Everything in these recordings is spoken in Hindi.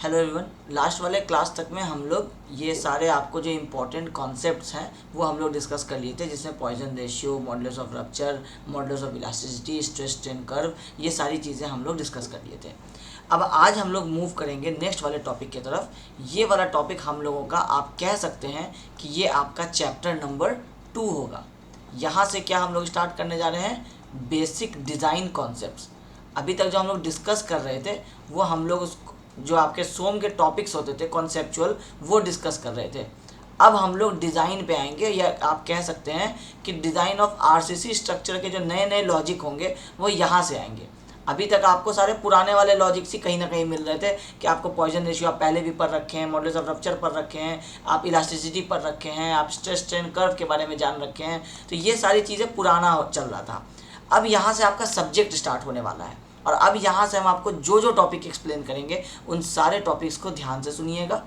Hello everyone. लास्ट वाले क्लास तक में हम लोग ये सारे आपको जो इम्पोर्टेंट कॉन्सेप्ट्स हैं वो हम लोग डिस्कस कर लिए थे, जिसमें Poisson ratio, modulus of rupture, modulus of elasticity, stress strain curve, ये सारी चीज़ें हम लोग डिस्कस कर लिए थे। अब आज हम लोग मूव करेंगे नेक्स्ट वाले टॉपिक की तरफ। ये वाला टॉपिक हम लोगों का आप कह सकते हैं कि ये आपका चैप्टर नंबर 2 होगा। यहाँ से क्या हम लोग स्टार्ट करने जा रहे हैं? Basic design concepts. अभी तक जो हम लोग डिस्कस कर रहे थे वो हम लोग उस जो आपके सोम के टॉपिक्स होते थे कॉन्सेप्चुअल, वो डिस्कस कर रहे थे। अब हम लोग डिज़ाइन पे आएंगे, या आप कह सकते हैं कि डिज़ाइन ऑफ आरसीसी स्ट्रक्चर के जो नए नए लॉजिक होंगे वो यहाँ से आएंगे। अभी तक आपको सारे पुराने वाले लॉजिक्स ही कहीं ना कहीं मिल रहे थे कि आपको पॉइजन रेशियो आप पहले भी पढ़ रखे हैं, मॉडुलस ऑफ रप्चर पढ़ रखे हैं, आप इलास्टिसिटी पढ़ रखे हैं, आप स्ट्रेस स्ट्रेन कर्व के बारे में जान रखे हैं। तो ये सारी चीज़ें पुराना चल रहा था। अब यहाँ से आपका सब्जेक्ट स्टार्ट होने वाला है, और अब यहाँ से हम आपको जो जो टॉपिक एक्सप्लेन करेंगे उन सारे टॉपिक्स को ध्यान से सुनिएगा।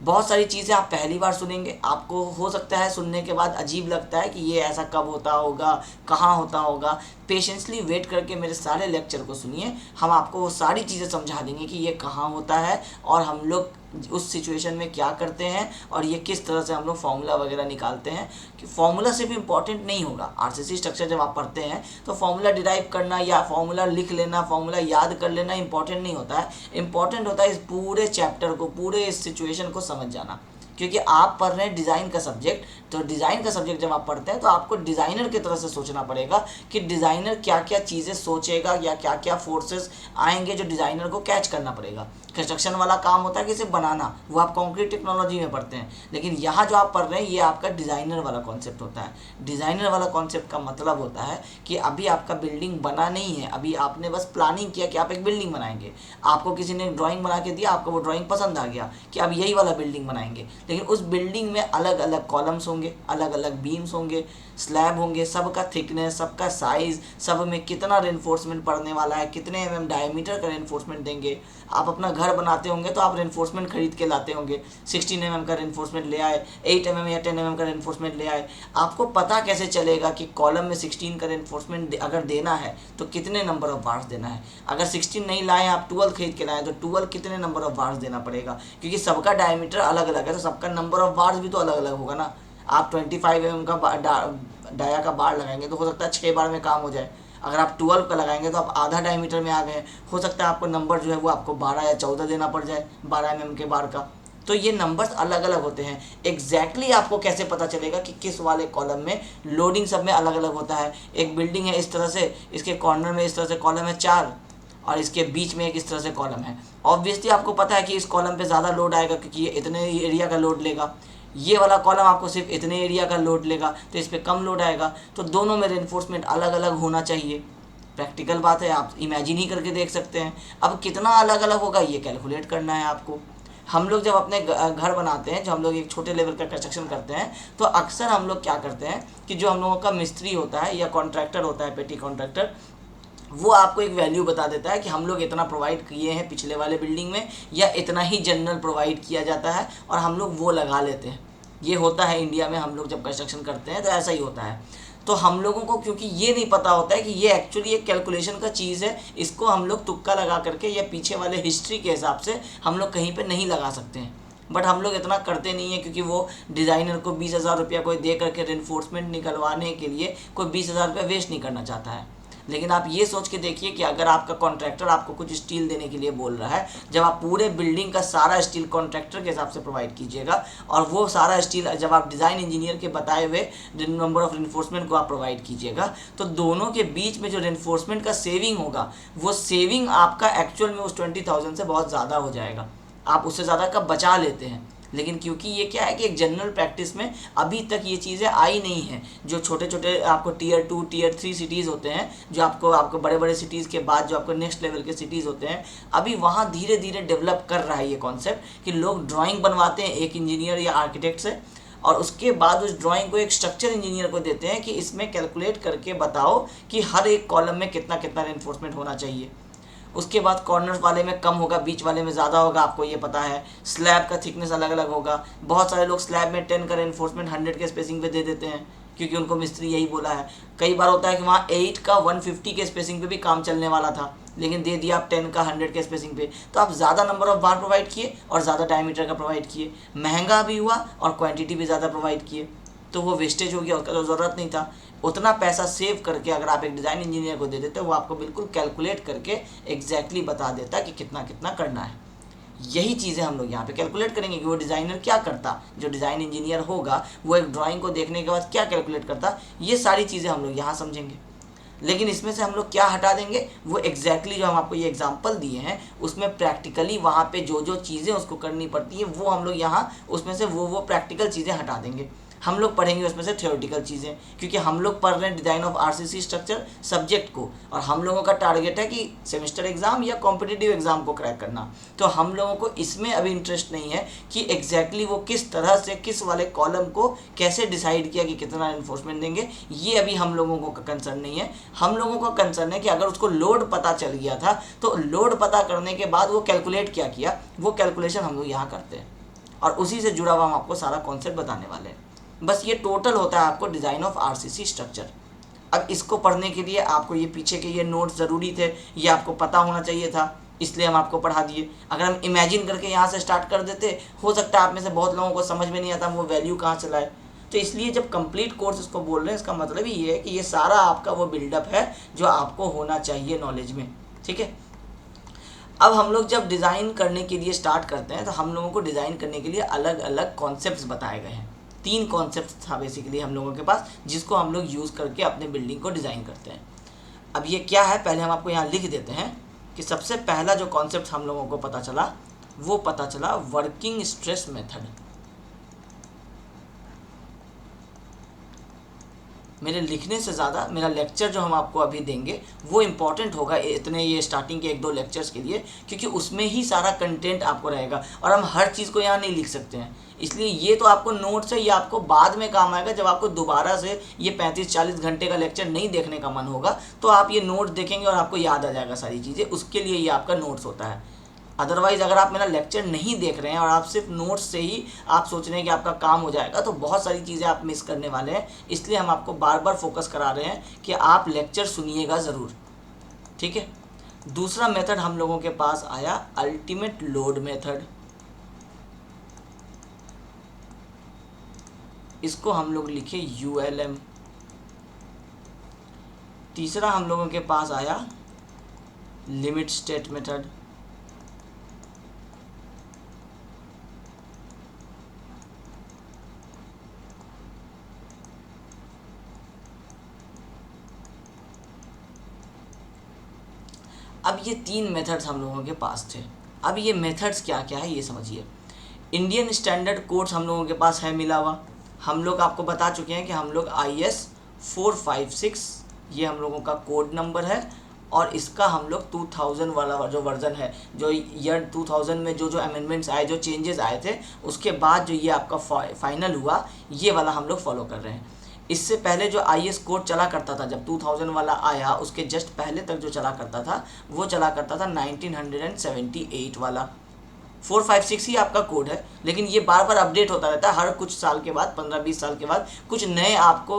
बहुत सारी चीज़ें आप पहली बार सुनेंगे, आपको हो सकता है सुनने के बाद अजीब लगता है कि ये ऐसा कब होता होगा, कहाँ होता होगा। पेशेंसली वेट करके मेरे सारे लेक्चर को सुनिए, हम आपको वो सारी चीज़ें समझा देंगे कि ये कहाँ होता है और हम लोग उस सिचुएशन में क्या करते हैं, और ये किस तरह से हम लोग फॉर्मूला वगैरह निकालते हैं। कि फॉर्मूला सिर्फ इम्पॉर्टेंट नहीं होगा। आरसीसी स्ट्रक्चर जब आप पढ़ते हैं तो फॉर्मूला डिराइव करना या फॉर्मूला लिख लेना, फॉर्मूला याद कर लेना इम्पॉर्टेंट नहीं होता है। इम्पॉर्टेंट होता है इस पूरे चैप्टर को, पूरे इस सिचुएशन को समझ जाना। क्योंकि आप पढ़ रहे हैं डिज़ाइन का सब्जेक्ट, तो डिज़ाइन का सब्जेक्ट जब आप पढ़ते हैं तो आपको डिज़ाइनर की तरह से सोचना पड़ेगा कि डिज़ाइनर क्या क्या चीज़ें सोचेगा या क्या क्या फोर्सेस आएंगे जो डिज़ाइनर को कैच करना पड़ेगा। कंस्ट्रक्शन वाला काम होता है कि इसे बनाना, वो आप कंक्रीट टेक्नोलॉजी में पढ़ते हैं, लेकिन यहाँ जो आप पढ़ रहे हैं ये आपका डिज़ाइनर वाला कॉन्सेप्ट होता है। डिज़ाइनर वाला कॉन्सेप्ट का मतलब होता है कि अभी आपका बिल्डिंग बना नहीं है, अभी आपने बस प्लानिंग किया कि आप एक बिल्डिंग बनाएंगे। आपको किसी ने ड्राइंग बना के दिया, आपको वो ड्राइंग पसंद आ गया कि अब यही वाला बिल्डिंग बनाएंगे, लेकिन उस बिल्डिंग में अलग अलग कॉलम्स होंगे, अलग अलग बीम्स होंगे, स्लैब होंगे, सबका थिकनेस, सबका साइज़, सब में कितना रेनफोर्समेंट पड़ने वाला है, कितने mm डायमीटर का रेनफोर्समेंट देंगे। आप अपना घर बनाते होंगे तो आप रेनफोर्समेंट खरीद के लाते होंगे, 16 mm का रेनफोर्समेंट ले आए, 8 mm या 10 mm का रेनफोर्समेंट ले आए। आपको पता कैसे चलेगा कि कॉलम में 16 का रेनफोर्समेंट अगर देना है तो कितने नंबर ऑफ बार्स देना है। अगर 16 नहीं लाए, आप 12 खरीद के लाए, तो 12 कितने नंबर ऑफ बार्स देना पड़ेगा, क्योंकि सबका डायमीटर अलग अलग है, तो सबका नंबर ऑफ बार्स भी तो अलग अलग होगा ना। आप 25 mm का डाया का बार लगाएंगे तो हो सकता है 6 बार में काम हो जाए। अगर आप 12 का लगाएंगे तो आप आधा डायमीटर में आ गए, हो सकता है आपको नंबर जो है वो आपको 12 या 14 देना पड़ जाए 12 mm के बार का। तो ये नंबर्स अलग अलग होते हैं। एग्जैक्टली आपको कैसे पता चलेगा कि किस वाले कॉलम में लोडिंग सब में अलग अलग होता है। एक बिल्डिंग है इस तरह से, इसके कॉर्नर में इस तरह से कॉलम है 4, और इसके बीच में एक इस तरह से कॉलम है। ऑब्वियसली आपको पता है कि इस कॉलम पे ज़्यादा लोड आएगा क्योंकि ये इतने एरिया का लोड लेगा। ये वाला कॉलम आपको सिर्फ इतने एरिया का लोड लेगा, तो इस पर कम लोड आएगा। तो दोनों में रेनफोर्समेंट अलग अलग होना चाहिए। प्रैक्टिकल बात है, आप इमेजिन ही करके देख सकते हैं। अब कितना अलग अलग होगा ये कैलकुलेट करना है आपको। हम लोग जब अपने घर बनाते हैं, जो हम लोग एक छोटे लेवल का कंस्ट्रक्शन करते हैं, तो अक्सर हम लोग क्या करते हैं कि जो हम लोगों का मिस्त्री होता है या कॉन्ट्रैक्टर होता है, पेटी कॉन्ट्रैक्टर, वो आपको एक वैल्यू बता देता है कि हम लोग इतना प्रोवाइड किए हैं पिछले वाले बिल्डिंग में, या इतना ही जनरल प्रोवाइड किया जाता है, और हम लोग वो लगा लेते हैं। ये होता है इंडिया में, हम लोग जब कंस्ट्रक्शन करते हैं तो ऐसा ही होता है। तो हम लोगों को क्योंकि ये नहीं पता होता है कि ये एक्चुअली एक कैलकुलेशन का चीज़ है, इसको हम लोग तुक्का लगा करके या पीछे वाले हिस्ट्री के हिसाब से हम लोग कहीं पे नहीं लगा सकते हैं। बट हम लोग इतना करते नहीं है, क्योंकि वो डिज़ाइनर को 20,000 रुपया कोई दे करके रेनफोर्समेंट निकलवाने के लिए कोई 20,000 रुपया वेस्ट नहीं करना चाहता है। लेकिन आप ये सोच के देखिए कि अगर आपका कॉन्ट्रैक्टर आपको कुछ स्टील देने के लिए बोल रहा है, जब आप पूरे बिल्डिंग का सारा स्टील कॉन्ट्रैक्टर के हिसाब से प्रोवाइड कीजिएगा, और वो सारा स्टील जब आप डिज़ाइन इंजीनियर के बताए हुए नंबर ऑफ रेनफोर्समेंट को आप प्रोवाइड कीजिएगा, तो दोनों के बीच में जो रेनफोर्समेंट का सेविंग होगा, वो सेविंग आपका एक्चुअल में उस 20,000 से बहुत ज़्यादा हो जाएगा। आप उससे ज़्यादा का बचा लेते हैं। लेकिन क्योंकि ये क्या है कि एक जनरल प्रैक्टिस में अभी तक ये चीज़ें आई नहीं हैं। जो छोटे छोटे आपको टीयर 2 टीयर 3 सिटीज़ होते हैं, जो आपको बड़े बड़े सिटीज़ के बाद जो आपको नेक्स्ट लेवल के सिटीज़ होते हैं, अभी वहाँ धीरे धीरे डेवलप कर रहा है ये कॉन्सेप्ट कि लोग ड्राइंग बनवाते हैं एक इंजीनियर या आर्किटेक्ट से, और उसके बाद उस ड्राइंग को एक स्ट्रक्चर इंजीनियर को देते हैं कि इसमें कैलकुलेट करके बताओ कि हर एक कॉलम में कितना कितना रेनफोर्समेंट होना चाहिए। उसके बाद कॉर्नर वाले में कम होगा, बीच वाले में ज़्यादा होगा, आपको ये पता है। स्लैब का थिकनेस अलग अलग होगा। बहुत सारे लोग स्लैब में 10 का रेनफोर्समेंट 100 के स्पेसिंग पे दे देते हैं, क्योंकि उनको मिस्त्री यही बोला है। कई बार होता है कि वहाँ 8 का 150 के स्पेसिंग पे भी काम चलने वाला था, लेकिन दे दिया आप 10 का 100 के स्पेसिंग पे, तो आप ज़्यादा नंबर ऑफ बार प्रोवाइड किए और ज़्यादा डायमीटर का प्रोवाइड किए, महंगा भी हुआ और क्वांटिटी भी ज़्यादा प्रोवाइड किए, तो वो वेस्टेज हो गया, उसका तो ज़रूरत नहीं था। उतना पैसा सेव करके अगर आप एक डिज़ाइन इंजीनियर को दे देते, वो आपको बिल्कुल कैलकुलेट करके एग्जैक्टली बता देता कि कितना कितना करना है। यही चीज़ें हम लोग यहाँ पे कैलकुलेट करेंगे कि वो डिज़ाइनर क्या करता, जो डिज़ाइन इंजीनियर होगा वो एक ड्राइंग को देखने के बाद क्या कैलकुलेट करता, ये सारी चीज़ें हम लोग यहाँ समझेंगे। लेकिन इसमें से हम लोग क्या हटा देंगे, वो एग्जैक्टली जो हम आपको ये एग्जांपल दिए हैं उसमें प्रैक्टिकली वहाँ पे जो जो चीज़ें उसको करनी पड़ती हैं वो हम लोग यहाँ उसमें से वो प्रैक्टिकल चीज़ें हटा देंगे। हम लोग पढ़ेंगे उसमें से थ्योरेटिकल चीज़ें, क्योंकि हम लोग पढ़ रहे हैं design of RCC structure subject को, और हम लोगों का टारगेट है कि सेमेस्टर एग्ज़ाम या कॉम्पिटिटिव एग्ज़ाम को क्रैक करना। तो हम लोगों को इसमें अभी इंटरेस्ट नहीं है कि एग्जैक्टली वो किस तरह से किस वाले कॉलम को कैसे डिसाइड किया कि कितना इन्फोर्समेंट देंगे, ये अभी हम लोगों को कंसर्न नहीं है। हम लोगों का कंसर्न है कि अगर उसको लोड पता चल गया था तो लोड पता करने के बाद वो कैलकुलेट क्या किया, वो कैलकुलेशन हम लोग यहाँ करते हैं, और उसी से जुड़ा हुआ हम आपको सारा कॉन्सेप्ट बताने वाले हैं। बस ये टोटल होता है आपको डिज़ाइन ऑफ आरसीसी स्ट्रक्चर। अब इसको पढ़ने के लिए आपको ये पीछे के ये नोट्स ज़रूरी थे, ये आपको पता होना चाहिए था, इसलिए हम आपको पढ़ा दिए। अगर हम इमेजिन करके यहाँ से स्टार्ट कर देते, हो सकता है आप में से बहुत लोगों को समझ में नहीं आता वो वैल्यू कहाँ से लाए। तो इसलिए जब कंप्लीट कोर्स इसको बोल रहे हैं, इसका मतलब ही ये है कि ये सारा आपका वो बिल्डअप है जो आपको होना चाहिए नॉलेज में, ठीक है। अब हम लोग जब डिज़ाइन करने के लिए स्टार्ट करते हैं तो हम लोगों को डिज़ाइन करने के लिए अलग अलग कॉन्सेप्ट्स बताए गए हैं। 3 कॉन्सेप्ट था बेसिकली हम लोगों के पास, जिसको हम लोग यूज़ करके अपने बिल्डिंग को डिज़ाइन करते हैं। अब ये क्या है, पहले हम आपको यहाँ लिख देते हैं कि सबसे पहला जो कॉन्सेप्ट हम लोगों को पता चला, वो पता चला वर्किंग स्ट्रेस मेथड। मेरे लिखने से ज़्यादा मेरा लेक्चर जो हम आपको अभी देंगे वो इम्पॉर्टेंट होगा इतने ये स्टार्टिंग के 1-2 लेक्चर्स के लिए, क्योंकि उसमें ही सारा कंटेंट आपको रहेगा और हम हर चीज़ को यहाँ नहीं लिख सकते हैं। इसलिए ये तो आपको नोट्स है, ये आपको बाद में काम आएगा जब आपको दोबारा से ये 35-40 घंटे का लेक्चर नहीं देखने का मन होगा, तो आप ये नोट्स देखेंगे और आपको याद आ जाएगा सारी चीज़ें, उसके लिए ये आपका नोट्स होता है। अदरवाइज़ अगर आप मेरा लेक्चर नहीं देख रहे हैं और आप सिर्फ नोट्स से ही आप सोच रहे हैं कि आपका काम हो जाएगा, तो बहुत सारी चीज़ें आप मिस करने वाले हैं। इसलिए हम आपको बार बार फोकस करा रहे हैं कि आप लेक्चर सुनिएगा ज़रूर, ठीक है। दूसरा मेथड हम लोगों के पास आया अल्टीमेट लोड मेथड। इसको हम लोग लिखे ULM। तीसरा हम लोगों के पास आया लिमिट स्टेट मेथड। अब ये 3 मेथड्स हम लोगों के पास थे। अब ये मेथड्स क्या क्या है ये समझिए। इंडियन स्टैंडर्ड कोड्स हम लोगों के पास है मिला हुआ। हम लोग आपको बता चुके हैं कि हम लोग IS 456 ये हम लोगों का कोड नंबर है, और इसका हम लोग 2000 वाला जो वर्ज़न है, जो ईयर 2000 में जो अमेंडमेंट्स आए, जो चेंजेस आए थे, उसके बाद जो ये आपका फाइनल हुआ, ये वाला हम लोग फॉलो कर रहे हैं। इससे पहले जो IS कोड चला करता था, जब 2000 वाला आया उसके जस्ट पहले तक जो चला करता था वो चला करता था 1978 वाला। 456 ही आपका कोड है, लेकिन ये बार बार अपडेट होता रहता है। हर कुछ साल के बाद, 15-20 साल के बाद कुछ नए आपको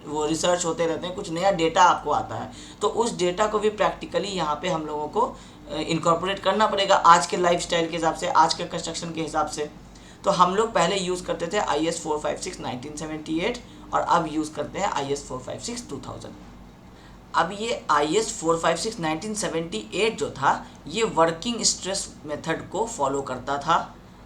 वो रिसर्च होते रहते हैं, कुछ नया डेटा आपको आता है, तो उस डेटा को भी प्रैक्टिकली यहाँ पे हम लोगों को इनकॉर्पोरेट करना पड़ेगा आज के लाइफस्टाइल के हिसाब से, आज के कंस्ट्रक्शन के हिसाब से। तो हम लोग पहले यूज़ करते थे IS 456 1978 और अब यूज़ करते हैं IS 456 2000। अब ये IS 456 1978 जो था ये वर्किंग स्ट्रेस मेथड को फॉलो करता था,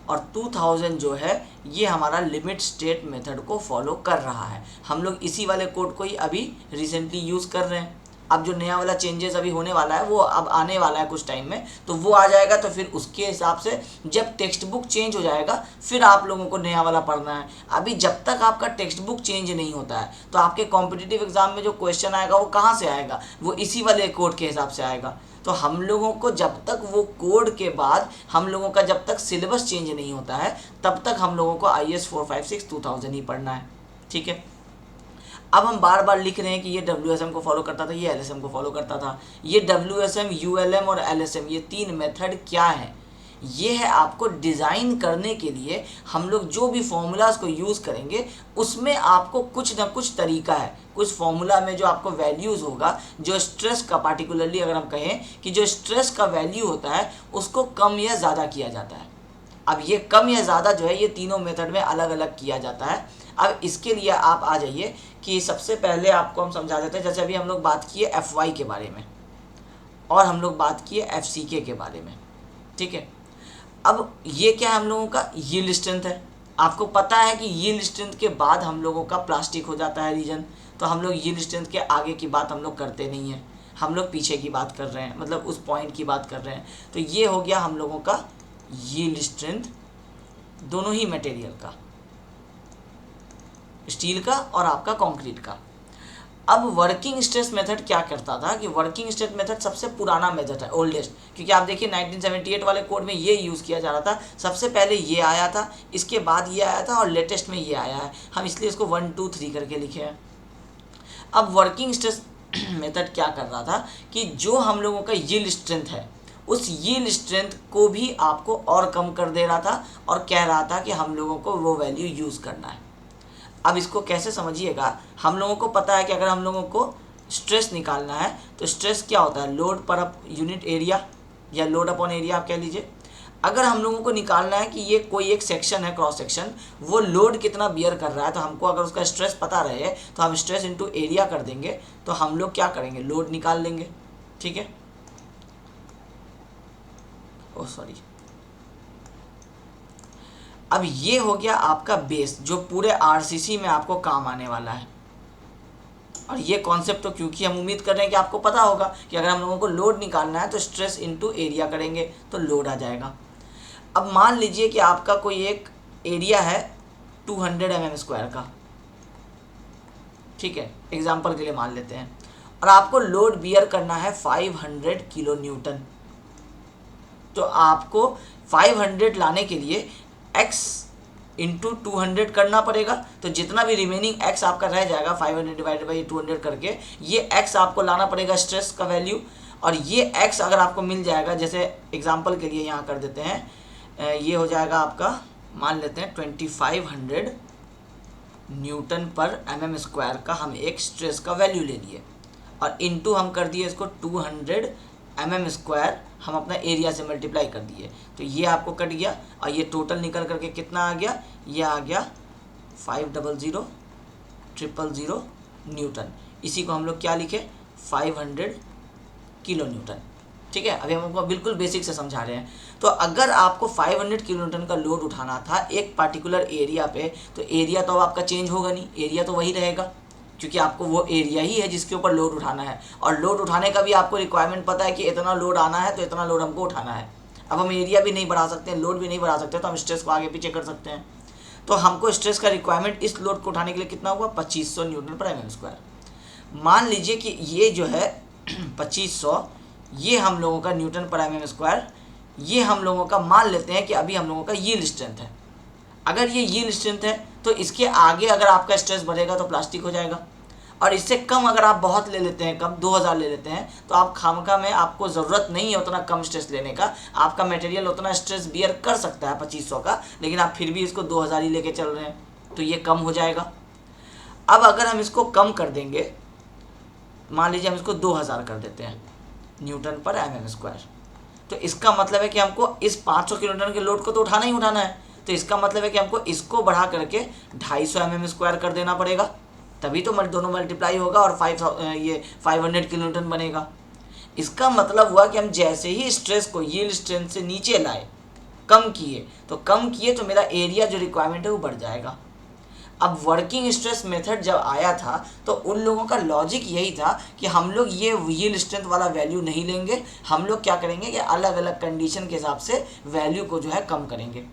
और 2000 जो है ये हमारा लिमिट स्टेट मेथड को फॉलो कर रहा है। हम लोग इसी वाले कोड को ही अभी रिसेंटली यूज़ कर रहे हैं। अब जो नया वाला चेंजेस अभी होने वाला है वो अब आने वाला है कुछ टाइम में, तो वो आ जाएगा, तो फिर उसके हिसाब से जब टेक्स्ट बुक चेंज हो जाएगा फिर आप लोगों को नया वाला पढ़ना है। अभी जब तक आपका टेक्स्ट बुक चेंज नहीं होता है तो आपके कॉम्पिटिटिव एग्जाम में जो क्वेश्चन आएगा वो कहाँ से आएगा, वो इसी वाले कोड के हिसाब से आएगा। तो हम लोगों को जब तक वो कोड के बाद हम लोगों का जब तक सिलेबस चेंज नहीं होता है तब तक हम लोगों को IS 456 2000 ही पढ़ना है, ठीक है। अब हम बार बार लिख रहे हैं कि ये WSM को फॉलो करता था, ये LSM को फॉलो करता था। ये WSM, ULM और LSM ये 3 मेथड क्या हैं, ये है आपको डिज़ाइन करने के लिए हम लोग जो भी फॉर्मूलाज को यूज़ करेंगे उसमें आपको कुछ ना कुछ तरीका है, कुछ फॉर्मूला में जो आपको वैल्यूज़ होगा, जो स्ट्रेस का पार्टिकुलरली अगर हम कहें कि जो स्ट्रेस का वैल्यू होता है उसको कम या ज़्यादा किया जाता है। अब ये कम या ज़्यादा जो है ये तीनों मेथड में अलग अलग किया जाता है। अब इसके लिए आप आ जाइए कि सबसे पहले आपको हम समझा देते हैं। जैसे अभी हम लोग बात किए FY के बारे में और हम लोग बात किए FCK के बारे में, ठीक है। अब ये क्या है, हम लोगों का यील्ड स्ट्रेंथ है। आपको पता है कि यील्ड स्ट्रेंथ के बाद हम लोगों का प्लास्टिक हो जाता है रीजन, तो हम लोग यील्ड स्ट्रेंथ के आगे की बात हम लोग करते नहीं हैं, हम लोग पीछे की बात कर रहे हैं, मतलब उस पॉइंट की बात कर रहे हैं। तो ये हो गया हम लोगों का यील्ड स्ट्रेंथ दोनों ही मटेरियल का, स्टील का और आपका कंक्रीट का। अब वर्किंग स्ट्रेस मेथड क्या करता था कि वर्किंग स्ट्रेस मेथड सबसे पुराना मेथड है, ओल्डेस्ट, क्योंकि आप देखिए 1978 वाले कोड में ये यूज़ किया जा रहा था। सबसे पहले ये आया था, इसके बाद ये आया था और लेटेस्ट में ये आया है। हम इसलिए इसको 1 2 3 करके लिखे हैं। अब वर्किंग स्ट्रेस मेथड क्या कर रहा था कि जो हम लोगों का यील्ड स्ट्रेंथ है उस यील्ड स्ट्रेंथ को भी आपको और कम कर दे रहा था और कह रहा था कि हम लोगों को वो वैल्यू यूज़ करना है। अब इसको कैसे समझिएगा, हम लोगों को पता है कि अगर हम लोगों को स्ट्रेस निकालना है तो स्ट्रेस क्या होता है, लोड पर अप यूनिट एरिया या लोड अपॉन एरिया आप कह लीजिए। अगर हम लोगों को निकालना है कि ये कोई एक सेक्शन है, क्रॉस सेक्शन, वो लोड कितना बियर कर रहा है, तो हमको अगर उसका स्ट्रेस पता रहे तो हम स्ट्रेस इनटू एरिया कर देंगे, तो हम लोग क्या करेंगे, लोड निकाल लेंगे, ठीक है। Oh sorry. अब ये हो गया आपका बेस जो पूरे आरसीसी में आपको काम आने वाला है। और ये कॉन्सेप्ट तो क्योंकि हम उम्मीद कर रहे हैं कि आपको पता होगा कि अगर हम लोगों को लोड निकालना है तो स्ट्रेस इनटू एरिया करेंगे तो लोड आ जाएगा। अब मान लीजिए कि आपका कोई एक एरिया है 200 mm² का, ठीक है, एग्जाम्पल के लिए मान लेते हैं, और आपको लोड बियर करना है 500 किलो न्यूटन। तो आपको 500 लाने के लिए x इंटू 200 करना पड़ेगा। तो जितना भी रिमेनिंग x आपका रह जाएगा 500 डिवाइडेड बाई 200 करके, ये x आपको लाना पड़ेगा स्ट्रेस का वैल्यू। और ये x अगर आपको मिल जाएगा, जैसे एग्जांपल के लिए यहाँ कर देते हैं, ये हो जाएगा आपका, मान लेते हैं 2500 न्यूटन पर mm² का हम एक स्ट्रेस का वैल्यू ले लिए और इनटू हम कर दिए इसको 200 mm² हम अपना एरिया से मल्टीप्लाई कर दिए। तो ये आपको कट गया और ये टोटल निकल करके कितना आ गया, ये आ गया 500,000 न्यूटन। इसी को हम लोग क्या लिखे, 500 किलो न्यूटन, ठीक है। अभी हम आपको बिल्कुल बेसिक से समझा रहे हैं। तो अगर आपको 500 किलो न्यूटन का लोड उठाना था एक पार्टिकुलर एरिया पे, तो एरिया तो आपका चेंज होगा नहीं, एरिया तो वही रहेगा, क्योंकि आपको वो एरिया ही है जिसके ऊपर लोड उठाना है। और लोड उठाने का भी आपको रिक्वायरमेंट पता है कि इतना लोड आना है तो इतना लोड हमको उठाना है। अब हम एरिया भी नहीं बढ़ा सकते हैं, लोड भी नहीं बढ़ा सकते, तो हम स्ट्रेस को आगे पीछे कर सकते हैं। तो हमको स्ट्रेस का रिक्वायरमेंट इस लोड को उठाने के लिए कितना हुआ, 2500 न्यूटन पर mm²। मान लीजिए कि ये जो है 2500, ये हम लोगों का न्यूटन पर mm², ये हम लोगों का मान लेते हैं कि अभी हम लोगों का यील्ड स्ट्रेंथ है। अगर ये यील्ड स्ट्रेंथ है तो इसके आगे अगर आपका स्ट्रेस बढ़ेगा तो प्लास्टिक हो जाएगा, और इससे कम अगर आप बहुत ले लेते हैं, कम 2000 ले लेते हैं, तो आप खामखा में आपको ज़रूरत नहीं है उतना कम स्ट्रेस लेने का। आपका मटेरियल उतना स्ट्रेस बियर कर सकता है 2500 का, लेकिन आप फिर भी इसको 2000 ही लेके चल रहे हैं, तो ये कम हो जाएगा। अब अगर हम इसको कम कर देंगे, मान लीजिए हम इसको 2000 कर देते हैं न्यूटन पर mm², तो इसका मतलब है कि हमको इस 500 किलो न्यूटन के लोड को तो उठाना ही उठाना है। तो इसका मतलब है कि हमको इसको बढ़ा करके 250 mm² कर देना पड़ेगा, तभी तो दोनों मल्टीप्लाई होगा और 500 किलो न्यूटन बनेगा। इसका मतलब हुआ कि हम जैसे ही स्ट्रेस को यील्ड स्ट्रेंथ से नीचे लाए, कम किए तो मेरा एरिया जो रिक्वायरमेंट है वो बढ़ जाएगा। अब वर्किंग स्ट्रेस मेथड जब आया था तो उन लोगों का लॉजिक यही था कि हम लोग ये यील्ड स्ट्रेंथ वाला वैल्यू नहीं लेंगे, हम लोग क्या करेंगे कि अलग अलग कंडीशन के हिसाब से वैल्यू को जो है कम करेंगे।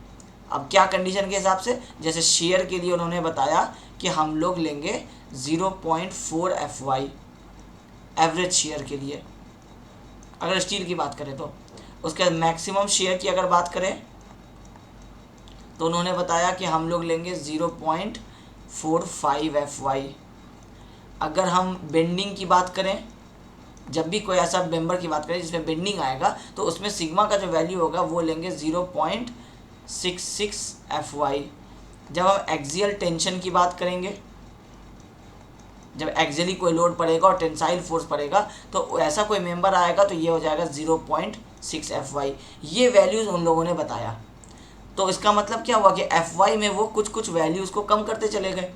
अब क्या कंडीशन के हिसाब से, जैसे शेयर के लिए उन्होंने बताया कि हम लोग लेंगे 0.4 FY एवरेज शेयर के लिए, अगर स्टील की बात करें तो। उसके बाद मैक्सिमम शेयर की अगर बात करें तो उन्होंने बताया कि हम लोग लेंगे 0.45 FY। अगर हम बेंडिंग की बात करें जब भी कोई ऐसा मेंबर की बात करें जिसमें बेंडिंग आएगा तो उसमें सिग्मा का जो वैल्यू होगा वो लेंगे 0.66 FY। जब हम एक्सियल टेंशन की बात करेंगे, जब एक्सियली कोई लोड पड़ेगा और टेंसाइल फोर्स पड़ेगा तो ऐसा कोई मेंबर आएगा तो ये हो जाएगा 0.6 FY। ये वैल्यूज़ उन लोगों ने बताया। तो इसका मतलब क्या हुआ कि FY में वो कुछ कुछ वैल्यूज़ को कम करते चले गए।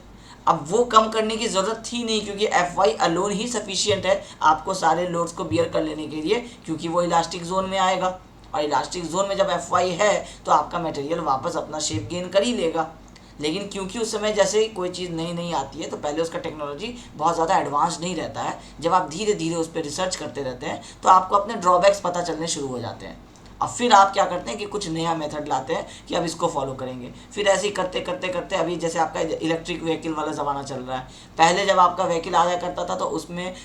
अब वो कम करने की ज़रूरत थी नहीं, क्योंकि FY अलोन ही सफिशियंट है आपको सारे लोड्स को बियर कर लेने के लिए, क्योंकि वो इलास्टिक जोन में आएगा। और इलास्टिक जोन में जब FY है तो आपका मटेरियल वापस अपना शेप गेन कर ही लेगा। लेकिन क्योंकि उस समय जैसे ही कोई चीज़ नई नई आती है तो पहले उसका टेक्नोलॉजी बहुत ज़्यादा एडवांस नहीं रहता है। जब आप धीरे धीरे उस पर रिसर्च करते रहते हैं तो आपको अपने ड्रॉबैक्स पता चलने शुरू हो जाते हैं। अब फिर आप क्या करते हैं कि कुछ नया मेथड लाते हैं कि अब इसको फॉलो करेंगे। फिर ऐसे ही करते करते करते अभी जैसे आपका इलेक्ट्रिक व्हीकल वाला ज़माना चल रहा है। पहले जब आपका व्हीकल आया करता था तो उसमें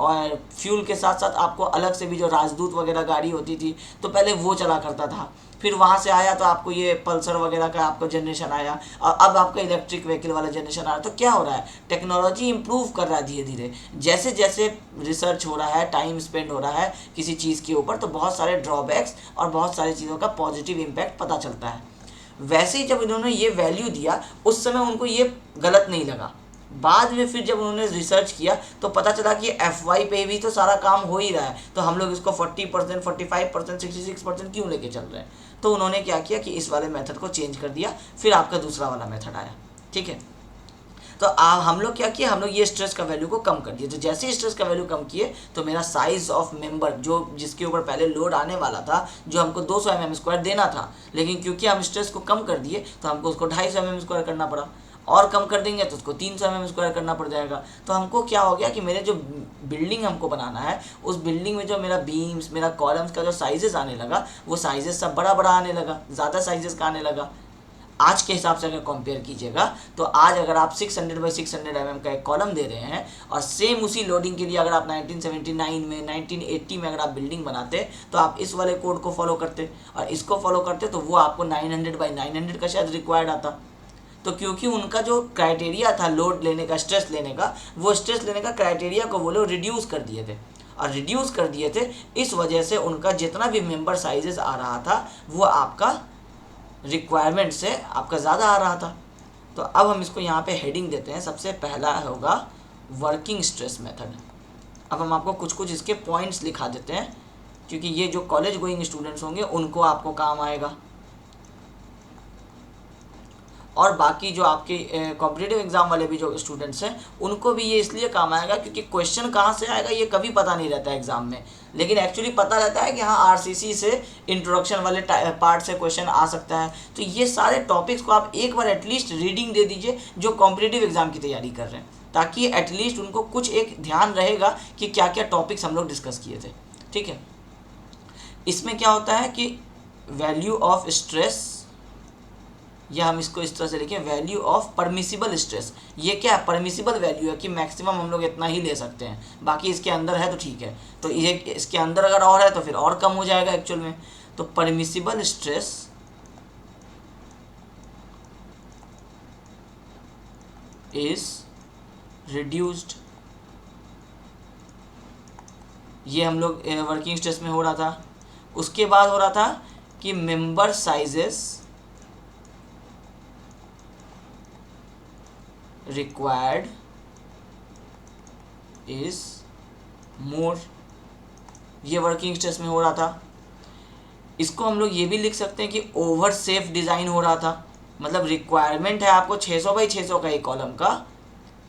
और फ्यूल के साथ साथ आपको अलग से भी जो राजदूत वगैरह गाड़ी होती थी तो पहले वो चला करता था। फिर वहाँ से आया तो आपको ये पल्सर वगैरह का आपको जनरेशन आया और अब आपका इलेक्ट्रिक व्हीकल वाला जनरेशन आ रहा है। तो क्या हो रहा है, टेक्नोलॉजी इंप्रूव कर रहा है धीरे धीरे। जैसे जैसे रिसर्च हो रहा है, टाइम स्पेंड हो रहा है किसी चीज़ के ऊपर, तो बहुत सारे ड्रॉबैक्स और बहुत सारी चीज़ों का पॉजिटिव इम्पैक्ट पता चलता है। वैसे ही जब इन्होंने ये वैल्यू दिया उस समय उनको ये गलत नहीं लगा। बाद में फिर जब उन्होंने रिसर्च किया तो पता चला कि FY पे भी तो सारा काम हो ही रहा है, तो हम लोग इसको 40%, 45%, 66% क्यों लेके चल रहे हैं। तो उन्होंने क्या किया कि इस वाले मेथड को चेंज कर दिया, फिर आपका दूसरा वाला मेथड आया। ठीक है, तो हम लोग क्या किए, हम लोग ये स्ट्रेस का वैल्यू को कम कर दिए। तो जैसे ही स्ट्रेस का वैल्यू कम किए तो मेरा साइज ऑफ मेंबर जो जिसके ऊपर पहले लोड आने वाला था, जो हमको 200 mm² देना था, लेकिन क्योंकि हम स्ट्रेस को कम कर दिए तो हमको उसको 250 mm² करना पड़ा, और कम कर देंगे तो उसको 300 mm² करना पड़ जाएगा। तो हमको क्या हो गया कि मेरे जो बिल्डिंग हमको बनाना है उस बिल्डिंग में जो मेरा बीम्स, मेरा कॉलम्स का जो साइजेस आने लगा वो साइजेस सब बड़ा बड़ा आने लगा, ज़्यादा साइजेस का आने लगा। आज के हिसाब से अगर कंपेयर कीजिएगा तो आज अगर आप 600 बाई 600 mm का एक कॉलम दे रहे हैं और सेम उसी लोडिंग के लिए अगर आप 1979 में 1980 में अगर आप बिल्डिंग बनाते तो आप इस वाले कोड को फॉलो करते और इसको फॉलो करते तो वो आपको 900 बाई 900 का शायद रिक्वायर्ड आता। तो क्योंकि उनका जो क्राइटेरिया था लोड लेने का, स्ट्रेस लेने का, वो स्ट्रेस लेने का क्राइटेरिया को वो लोग रिड्यूस कर दिए थे, और रिड्यूस कर दिए थे इस वजह से उनका जितना भी मेंबर साइजेस आ रहा था वो आपका रिक्वायरमेंट से आपका ज़्यादा आ रहा था। तो अब हम इसको यहाँ पे हेडिंग देते हैं। सबसे पहला होगा वर्किंग स्ट्रेस मेथड। अब हम आपको कुछ कुछ इसके पॉइंट्स लिखा देते हैं क्योंकि ये जो कॉलेज गोइंग स्टूडेंट्स होंगे उनको आपको काम आएगा, और बाकी जो आपके कॉम्पिटिटिव एग्जाम वाले भी जो स्टूडेंट्स हैं उनको भी ये इसलिए काम आएगा क्योंकि क्वेश्चन कहाँ से आएगा ये कभी पता नहीं रहता है एग्जाम में, लेकिन एक्चुअली पता रहता है कि हाँ RCC से इंट्रोडक्शन वाले पार्ट से क्वेश्चन आ सकता है। तो ये सारे टॉपिक्स को आप एक बार एटलीस्ट रीडिंग दे दीजिए जो कॉम्पिटिटिव एग्जाम की तैयारी कर रहे हैं, ताकि एटलीस्ट उनको कुछ एक ध्यान रहेगा कि क्या क्या टॉपिक्स हम लोग डिस्कस किए थे। ठीक है, इसमें क्या होता है कि वैल्यू ऑफ स्ट्रेस, या हम इसको इस तरह से लिखें वैल्यू ऑफ परमिसिबल स्ट्रेस। ये क्या है, परमिसिबल वैल्यू है कि मैक्सिमम हम लोग इतना ही ले सकते हैं, बाकी इसके अंदर है तो ठीक है। तो ये इसके अंदर अगर और है तो फिर और कम हो जाएगा एक्चुअल में। तो परमिसिबल स्ट्रेस इज रिड्यूस्ड, ये हम लोग वर्किंग स्ट्रेस में हो रहा था। उसके बाद हो रहा था कि member sizes required is more, ये वर्किंग स्ट्रेस में हो रहा था। इसको हम लोग ये भी लिख सकते हैं कि ओवर सेफ डिज़ाइन हो रहा था, मतलब रिक्वायरमेंट है आपको 600 बाई 600 का एक कॉलम का,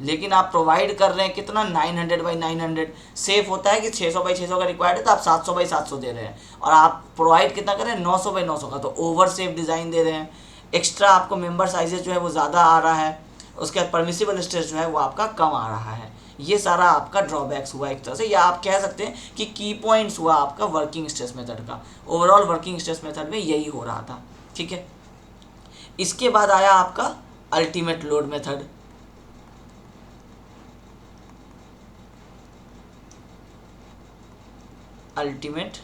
लेकिन आप प्रोवाइड कर रहे हैं कितना 900 बाई 900। सेफ होता है कि 600 बाई 600 का रिक्वायर्ड है तो आप 700 बाई 700 दे रहे हैं, और आप प्रोवाइड कितना कर रहे हैं 900 बाई 900 का, तो ओवर सेफ डिज़ाइन दे रहे हैं। एक्स्ट्रा आपको मेंबर साइजेस जो है वो ज़्यादा आ रहा है, उसके बाद परमिसिबल स्ट्रेस जो है वो आपका कम आ रहा है। ये सारा आपका ड्रॉबैक्स हुआ एक तरह से, या आप कह सकते हैं कि की पॉइंट्स हुआ आपका वर्किंग स्ट्रेस मेथड का। ओवरऑल वर्किंग स्ट्रेस मेथड में यही हो रहा था। ठीक है, इसके बाद आया आपका ultimate load method. Ultimate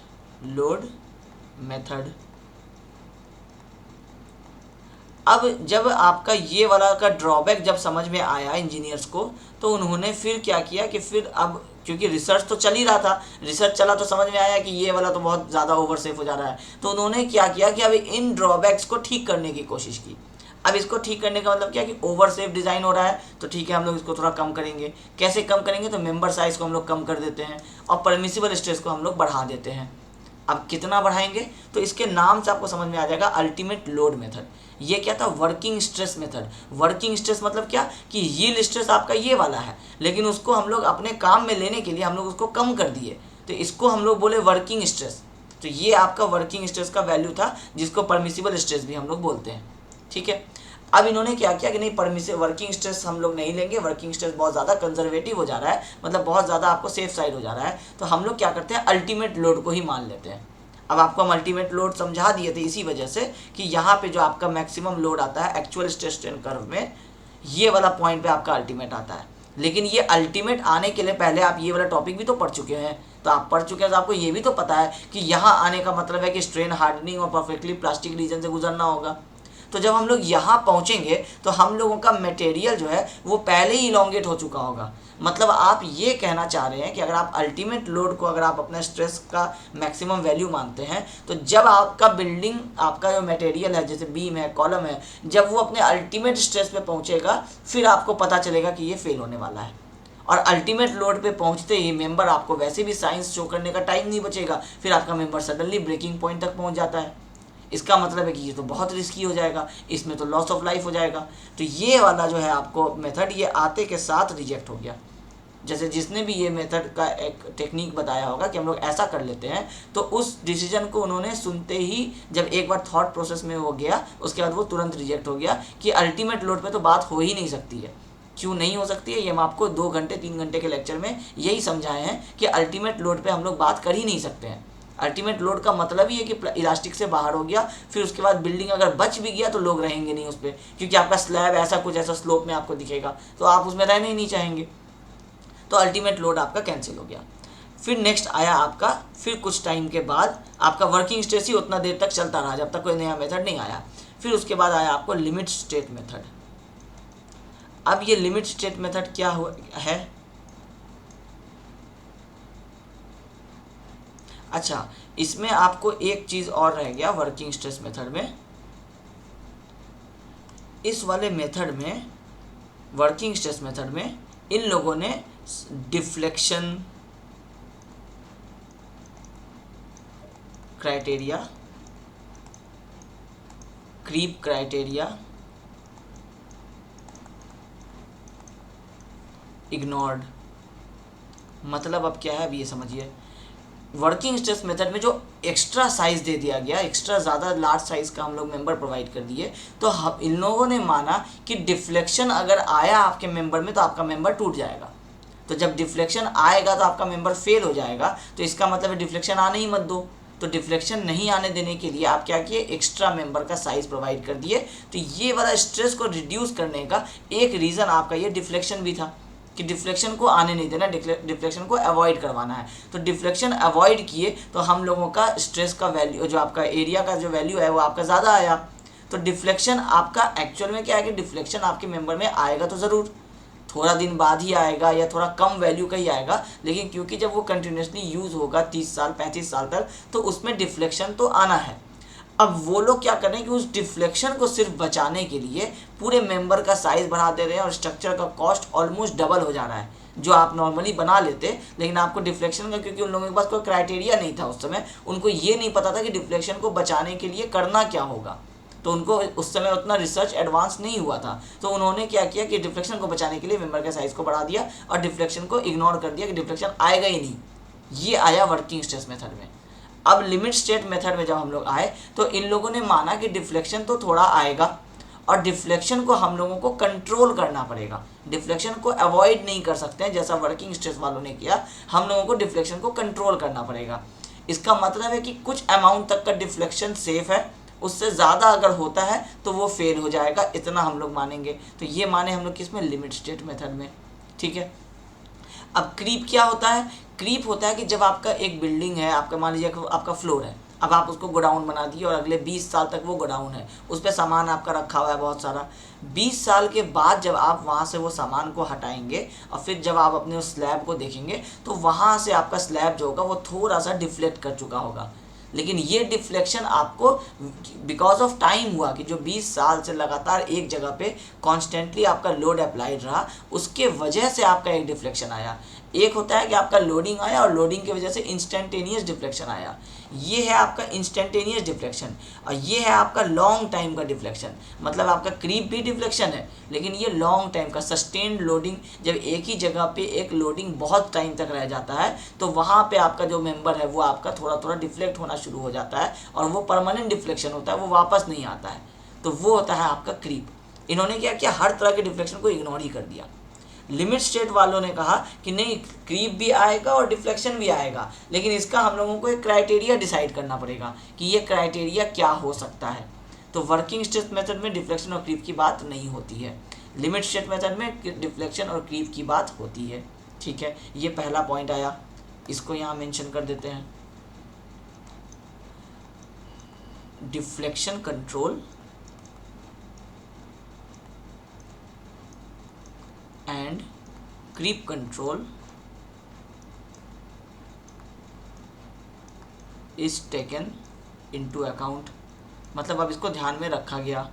load method, अब जब आपका ये वाला का ड्रॉबैक जब समझ में आया इंजीनियर्स को, तो उन्होंने फिर क्या किया कि फिर अब क्योंकि रिसर्च तो चल ही रहा था, रिसर्च चला तो समझ में आया कि ये वाला तो बहुत ज़्यादा ओवर सेफ हो जा रहा है, तो उन्होंने क्या किया कि अब इन ड्रॉबैक्स को ठीक करने की कोशिश की। अब इसको ठीक करने का मतलब क्या कि ओवर सेफ डिज़ाइन हो रहा है, तो ठीक है हम लोग इसको थोड़ा कम करेंगे। कैसे कम करेंगे? तो मेंबर साइज़ को हम लोग कम कर देते हैं और परमिसिबल स्ट्रेस को हम लोग बढ़ा देते हैं। अब कितना बढ़ाएंगे? तो इसके नाम से आपको समझ में आ जाएगा, अल्टीमेट लोड मेथड। ये क्या था? Working stress method. Working stress मतलब क्या कि यील्ड स्ट्रेस आपका ये वाला है, लेकिन उसको हम लोग अपने काम में लेने के लिए हम लोग उसको कम कर दिए, तो इसको हम लोग बोले वर्किंग स्ट्रेस। तो ये आपका वर्किंग स्ट्रेस का वैल्यू था, जिसको परमिसिबल स्ट्रेस भी हम लोग बोलते हैं। ठीक है, अब इन्होंने क्या किया कि नहीं, परमिसिबल वर्किंग स्ट्रेस हम लोग नहीं लेंगे, वर्किंग स्ट्रेस बहुत ज़्यादा कंजर्वेटिव हो जा रहा है, मतलब बहुत ज़्यादा आपको सेफ साइड हो जा रहा है, तो हम लोग क्या करते हैं, अल्टीमेट लोड को ही मान लेते हैं। अब आपको हम अल्टीमेट लोड समझा दिए थे इसी वजह से कि यहाँ पे जो आपका मैक्सिमम लोड आता है एक्चुअल स्ट्रेस स्ट्रेन कर्व में, ये वाला पॉइंट पे आपका अल्टीमेट आता है। लेकिन ये अल्टीमेट आने के लिए पहले आप ये वाला टॉपिक भी तो पढ़ चुके हैं, तो आप पढ़ चुके हैं तो आपको ये भी तो पता है कि यहाँ आने का मतलब है कि स्ट्रेन हार्डनिंग और परफेक्टली प्लास्टिक रीजन से गुजरना होगा। तो जब हम लोग यहाँ पहुँचेंगे तो हम लोगों का मटेरियल जो है वो पहले ही इलोंगेट हो चुका होगा। मतलब आप ये कहना चाह रहे हैं कि अगर आप अल्टीमेट लोड को अगर आप अपना स्ट्रेस का मैक्सिमम वैल्यू मानते हैं, तो जब आपका बिल्डिंग, आपका जो मटेरियल है जैसे बीम है, कॉलम है, जब वो अपने अल्टीमेट स्ट्रेस पे पहुँचेगा, फिर आपको पता चलेगा कि ये फेल होने वाला है। और अल्टीमेट लोड पे पहुंचते ही मेंबर, आपको वैसे भी साइंस शो करने का टाइम नहीं बचेगा, फिर आपका मेंबर सडनली ब्रेकिंग पॉइंट तक पहुंच जाता है। इसका मतलब है कि ये तो बहुत रिस्की हो जाएगा, इसमें तो लॉस ऑफ लाइफ हो जाएगा। तो ये वाला जो है आपको मेथड, ये आते के साथ रिजेक्ट हो गया। जैसे जिसने भी ये मेथड का एक टेक्निक बताया होगा कि हम लोग ऐसा कर लेते हैं, तो उस डिसीजन को उन्होंने सुनते ही जब एक बार थॉट प्रोसेस में हो गया, उसके बाद वो तुरंत रिजेक्ट हो गया कि अल्टीमेट लोड पे तो बात हो ही नहीं सकती है। क्यों नहीं हो सकती है? ये हम आपको 2 घंटे 3 घंटे के लेक्चर में यही समझाए हैं कि अल्टीमेट लोड पे हम लोग बात कर ही नहीं सकते हैं। अल्टीमेट लोड का मतलब ही है कि इलास्टिक से बाहर हो गया, फिर उसके बाद बिल्डिंग अगर बच भी गया तो लोग रहेंगे नहीं उस पर, क्योंकि आपका स्लैब ऐसा कुछ ऐसा स्लोप में आपको दिखेगा, तो आप उसमें रहने ही नहीं चाहेंगे। तो अल्टीमेट लोड आपका कैंसिल हो गया। फिर नेक्स्ट आया आपका, फिर कुछ टाइम के बाद आपका वर्किंग स्ट्रेस ही उतना देर तक चलता रहा जब तक कोई नया मेथड नहीं आया। फिर उसके बाद आया आपको लिमिट स्टेट मेथड। अब ये लिमिट स्टेट मेथड क्या है? अच्छा, इसमें आपको एक चीज़ और रह गया वर्किंग स्ट्रेस मेथड में। इस वाले मेथड में, वर्किंग स्ट्रेस मेथड में, इन लोगों ने deflection criteria, creep criteria ignored. मतलब अब क्या है, अब ये समझिए, वर्किंग स्ट्रेस मेथड में जो एक्स्ट्रा साइज दे दिया गया, एक्स्ट्रा ज़्यादा लार्ज साइज का हम लोग मेंबर प्रोवाइड कर दिए, तो हम इन लोगों ने माना कि डिफ्लेक्शन अगर आया आपके मेंबर में तो आपका मेंबर टूट जाएगा। तो जब डिफ्लेक्शन आएगा तो आपका मेंबर फेल हो जाएगा, तो इसका मतलब है डिफ्लेक्शन आने ही मत दो। तो डिफ्लेक्शन नहीं आने देने के लिए आप क्या किए, एक्स्ट्रा मेंबर का साइज प्रोवाइड कर दिए। तो ये वाला स्ट्रेस को रिड्यूस करने का एक रीज़न आपका ये डिफ्लेक्शन भी था कि डिफ्लेक्शन को आने नहीं देना, डिफ्लेक्शन को अवॉइड करवाना है। तो डिफ्लेक्शन अवॉइड किए तो हम लोगों का स्ट्रेस का वैल्यू, जो आपका एरिया का जो वैल्यू है वो आपका ज़्यादा आया। तो डिफ्लेक्शन आपका एक्चुअल में क्या है कि डिफ्लेक्शन आपके मेंबर में आएगा तो ज़रूर, थोड़ा दिन बाद ही आएगा या थोड़ा कम वैल्यू का ही आएगा, लेकिन क्योंकि जब वो कंटिन्यूसली यूज़ होगा 30 साल 35 साल तक, तो उसमें डिफ्लेक्शन तो आना है। अब वो लोग क्या कर रहे हैं कि उस डिफ्लेक्शन को सिर्फ बचाने के लिए पूरे मेंबर का साइज़ बढ़ा दे रहे हैं और स्ट्रक्चर का कॉस्ट ऑलमोस्ट डबल हो जा रहा है, जो आप नॉर्मली बना लेते। लेकिन आपको डिफ्लेक्शन का, क्योंकि उन लोगों के पास कोई क्राइटेरिया नहीं था उस समय, उनको ये नहीं पता था कि डिफ्लेक्शन को बचाने के लिए करना क्या होगा, तो उनको उस समय उतना रिसर्च एडवांस नहीं हुआ था। तो उन्होंने क्या किया कि डिफ्लेक्शन को बचाने के लिए मेंबर के साइज़ को बढ़ा दिया और डिफ्लेक्शन को इग्नोर कर दिया कि डिफ्लेक्शन आएगा ही नहीं। ये आया वर्किंग स्ट्रेस मेथड में। अब लिमिट स्टेट मेथड में जब हम लोग आए तो इन लोगों ने माना कि डिफ्लेक्शन तो थोड़ा आएगा और डिफ्लेक्शन को हम लोगों को कंट्रोल करना पड़ेगा, डिफ्लेक्शन को अवॉइड नहीं कर सकते हैं जैसा वर्किंग स्ट्रेस वालों ने किया, हम लोगों को डिफ्लेक्शन को कंट्रोल करना पड़ेगा। इसका मतलब है कि कुछ अमाउंट तक का डिफ्लेक्शन सेफ है, उससे ज़्यादा अगर होता है तो वो फेल हो जाएगा, इतना हम लोग मानेंगे। तो ये माने हम लोग किस में, लिमिट स्टेट मेथड में। ठीक है, अब क्रीप क्या होता है? क्रीप होता है कि जब आपका एक बिल्डिंग है, आपका मान लीजिए आपका फ्लोर है, अब आप उसको गोडाउन बना दिए और अगले 20 साल तक वो गोडाउन है, उस पर सामान आपका रखा हुआ है बहुत सारा। 20 साल के बाद जब आप वहाँ से वो सामान को हटाएंगे और फिर जब आप अपने उस स्लैब को देखेंगे तो वहाँ से आपका स्लैब जो होगा वो थोड़ा सा डिफ्लेक्ट कर चुका होगा। लेकिन ये डिफ्लेक्शन आपको बिकॉज ऑफ टाइम हुआ कि जो 20 साल से लगातार एक जगह पे कॉन्स्टेंटली आपका लोड अप्लाइड रहा, उसके वजह से आपका एक डिफ्लेक्शन आया। एक होता है कि आपका लोडिंग आया और लोडिंग की वजह से इंस्टेंटेनियस डिफ्लेक्शन आया, ये है आपका इंस्टेंटेनियस डिफ्लेक्शन। और ये है आपका लॉन्ग टाइम का डिफ्लेक्शन, मतलब आपका क्रीप भी डिफ्लेक्शन है लेकिन ये लॉन्ग टाइम का सस्टेन्ड लोडिंग। जब एक ही जगह पे एक लोडिंग बहुत टाइम तक रह जाता है तो वहाँ पे आपका जो मेंबर है वो आपका थोड़ा थोड़ा डिफ्लेक्ट होना शुरू हो जाता है और वो परमानेंट डिफ्लेक्शन होता है, वो वापस नहीं आता है, तो वो होता है आपका क्रीप। इन्होंने क्या किया, हर तरह के डिफ्लेक्शन को इग्नोर ही कर दिया। लिमिट स्टेट वालों ने कहा कि नहीं, क्रीप भी आएगा और डिफ्लेक्शन भी आएगा, लेकिन इसका हम लोगों को एक क्राइटेरिया डिसाइड करना पड़ेगा कि ये क्राइटेरिया क्या हो सकता है। तो वर्किंग स्ट्रेस मेथड में डिफ्लेक्शन और क्रीप की बात नहीं होती है, लिमिट स्टेट मेथड में डिफ्लेक्शन और क्रीप की बात होती है। ठीक है, ये पहला पॉइंट आया, इसको यहाँ मेंशन कर देते हैं। Deflection control and creep control is taken into account, मतलब अब इसको ध्यान में रखा गया।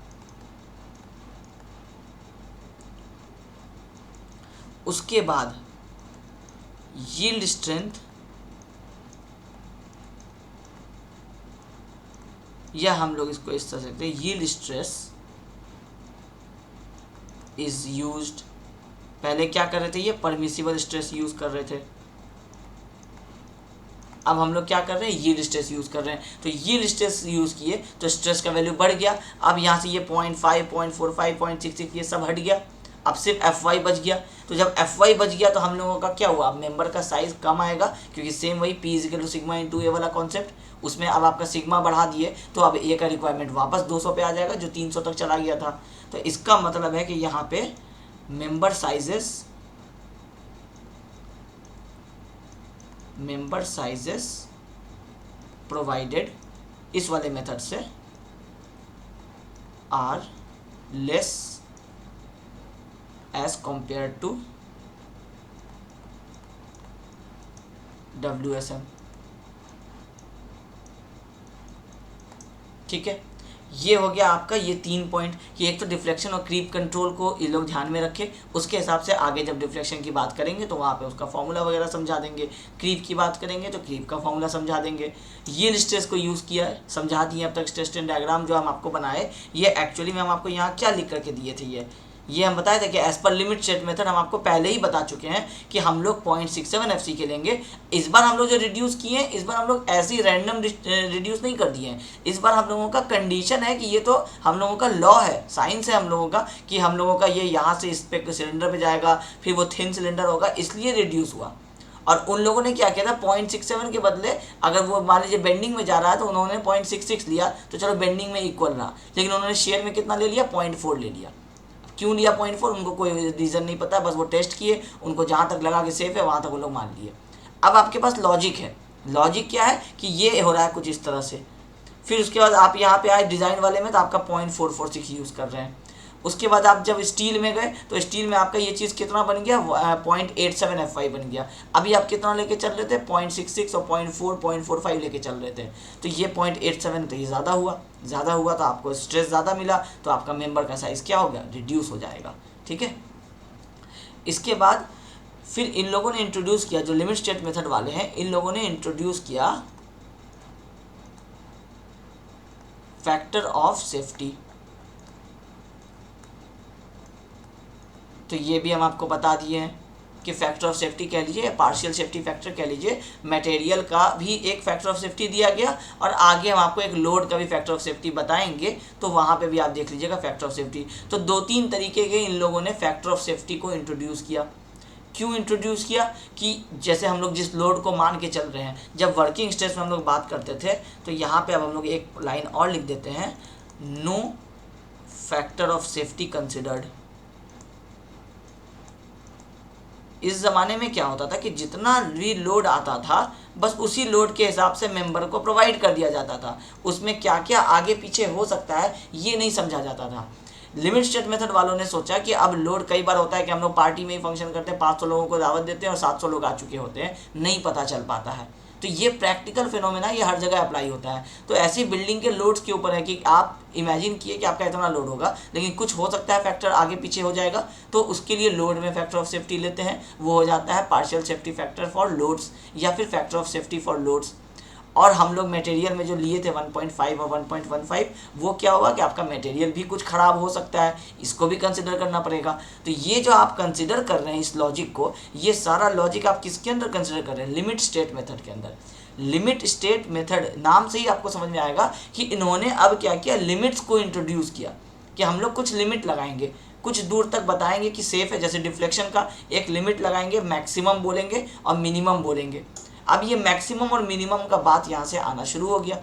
उसके बाद यील्ड स्ट्रेंथ, या हम लोग इसको इस तरह से कहते हैं, यील्ड स्ट्रेस इज यूज्ड। पहले क्या कर रहे थे, ये परमिसिबल स्ट्रेस यूज़ कर रहे थे, अब हम लोग क्या कर रहे हैं, यील्ड स्ट्रेस यूज़ कर रहे हैं। तो यील्ड स्ट्रेस यूज़ किए तो स्ट्रेस का वैल्यू बढ़ गया। अब यहाँ से ये 0.5, 0.45, 0.66 ये सब हट गया, अब सिर्फ Fy बच गया। तो जब Fy बच गया तो हम लोगों का क्या हुआ, अब मेंबर का साइज़ कम आएगा, क्योंकि सेम वही P = सिग्मा × A वाला कॉन्सेप्ट, उसमें अब आपका सिग्मा बढ़ा दिए तो अब A का रिक्वायरमेंट वापस 200 पे आ जाएगा जो 300 तक चला गया था। तो इसका मतलब है कि यहाँ पे मेंबर साइजेस प्रोवाइडेड इस वाले मेथड से are less as compare to WSM। ठीक है, ये हो गया आपका ये 3 पॉइंट कि एक तो डिफ्लेक्शन और क्रीप कंट्रोल को ये लोग ध्यान में रखें, उसके हिसाब से आगे जब डिफ्लेक्शन की बात करेंगे तो वहाँ पे उसका फॉर्मूला वगैरह समझा देंगे, क्रीप की बात करेंगे तो क्रीप का फॉर्मूला समझा देंगे। यील्ड स्ट्रेस को यूज़ किया है, समझा दिए अब तक। स्ट्रेस स्ट्रेन डायग्राम जो हम आपको बनाए, ये एक्चुअली में हम आपको यहाँ क्या लिख करके दिए थे, ये हम बताए थे कि as per limit state method हम आपको पहले ही बता चुके हैं कि हम लोग 0.67 FC के लेंगे। इस बार हम लोग जो रिड्यूस किए हैं, इस बार हम लोग ऐसे ही रैंडम रिड्यूस नहीं कर दिए हैं, इस बार हम लोगों का कंडीशन है कि ये तो हम लोगों का लॉ है, साइंस है हम लोगों का, कि हम लोगों का ये यहाँ से इस पे सिलेंडर पे जाएगा, फिर वो थिन सिलेंडर होगा, इसलिए रिड्यूस हुआ। और उन लोगों ने क्या किया था, 0.67 के बदले अगर वो मान लीजिए बेंडिंग में जा रहा है तो उन्होंने 0.66 लिया, तो चलो बेंडिंग में इक्वल रहा, लेकिन उन्होंने शेयर में कितना ले लिया, 0.4 ले लिया। क्यों लिया 0.4, उनको कोई रीज़न नहीं पता, बस वो टेस्ट किए, उनको जहाँ तक लगा कि सेफ है वहाँ तक वो लोग मान लिए। अब आपके पास लॉजिक है, लॉजिक क्या है कि ये हो रहा है कुछ इस तरह से। फिर उसके बाद आप यहाँ पे आए डिज़ाइन वाले में तो आपका 0.446 यूज़ कर रहे हैं। उसके बाद आप जब स्टील में गए तो स्टील में आपका ये चीज़ कितना बन गया, 0.87 Fy बन गया। अभी आप कितना लेके चल रहे थे, 0.66 और 0.45 लेके चल रहे थे, तो ये 0.87, तो ये ज़्यादा हुआ तो आपको स्ट्रेस ज़्यादा मिला, तो आपका मेंबर का साइज़ क्या हो गया, रिड्यूस हो जाएगा। ठीक है, इसके बाद फिर इन लोगों ने इंट्रोड्यूस किया, जो लिमिट स्टेट मेथड वाले हैं, इन लोगों ने इंट्रोड्यूस किया फैक्टर ऑफ सेफ्टी। तो ये भी हम आपको बता दिए हैं कि फैक्टर ऑफ सेफ्टी कह लीजिए या पार्शियल सेफ्टी फैक्टर कह लीजिए, मटेरियल का भी एक फैक्टर ऑफ सेफ्टी दिया गया, और आगे हम आपको एक लोड का भी फैक्टर ऑफ सेफ्टी बताएंगे, तो वहाँ पे भी आप देख लीजिएगा फैक्टर ऑफ सेफ्टी। तो 2-3 तरीके के इन लोगों ने फैक्टर ऑफ सेफ्टी को इंट्रोड्यूस किया। क्यों इंट्रोड्यूस किया, कि जैसे हम लोग जिस लोड को मान के चल रहे हैं, जब वर्किंग स्ट्रेस में हम लोग बात करते थे, तो यहाँ पे अब हम लोग एक लाइन और लिख देते हैं, no factor of safety considered. इस ज़माने में क्या होता था कि जितना भी लोड आता था बस उसी लोड के हिसाब से मेंबर को प्रोवाइड कर दिया जाता था, उसमें क्या क्या आगे पीछे हो सकता है ये नहीं समझा जाता था। लिमिट स्टेट मेथड वालों ने सोचा कि अब लोड, कई बार होता है कि हम लोग पार्टी में ही फंक्शन करते हैं, 500 लोगों को दावत देते हैं और 700 लोग आ चुके होते हैं, नहीं पता चल पाता है। तो ये प्रैक्टिकल फिनोमेना ये हर जगह अप्लाई होता है। तो ऐसी बिल्डिंग के लोड्स के ऊपर है कि आप इमेजिन किए कि आपका इतना लोड होगा, लेकिन कुछ हो सकता है फैक्टर आगे पीछे हो जाएगा, तो उसके लिए लोड में फैक्टर ऑफ सेफ्टी लेते हैं, वो हो जाता है partial safety factor for loads या फिर factor of safety for loads. और हम लोग मटेरियल में जो लिए थे 1.5 और 1.15, वो क्या हुआ कि आपका मटेरियल भी कुछ ख़राब हो सकता है, इसको भी कंसिडर करना पड़ेगा। तो ये जो आप कंसिडर कर रहे हैं इस लॉजिक को, ये सारा लॉजिक आप किसके अंदर कंसिडर कर रहे हैं? लिमिट स्टेट मेथड के अंदर। लिमिट स्टेट मेथड नाम से ही आपको समझ में आएगा कि इन्होंने अब क्या किया, लिमिट्स को इंट्रोड्यूस किया कि हम लोग कुछ लिमिट लगाएंगे, कुछ दूर तक बताएंगे कि सेफ़ है। जैसे डिफ्लेक्शन का एक लिमिट लगाएंगे, मैक्सिमम बोलेंगे और मिनिमम बोलेंगे। अब ये मैक्सिमम और मिनिमम का बात यहाँ से आना शुरू हो गया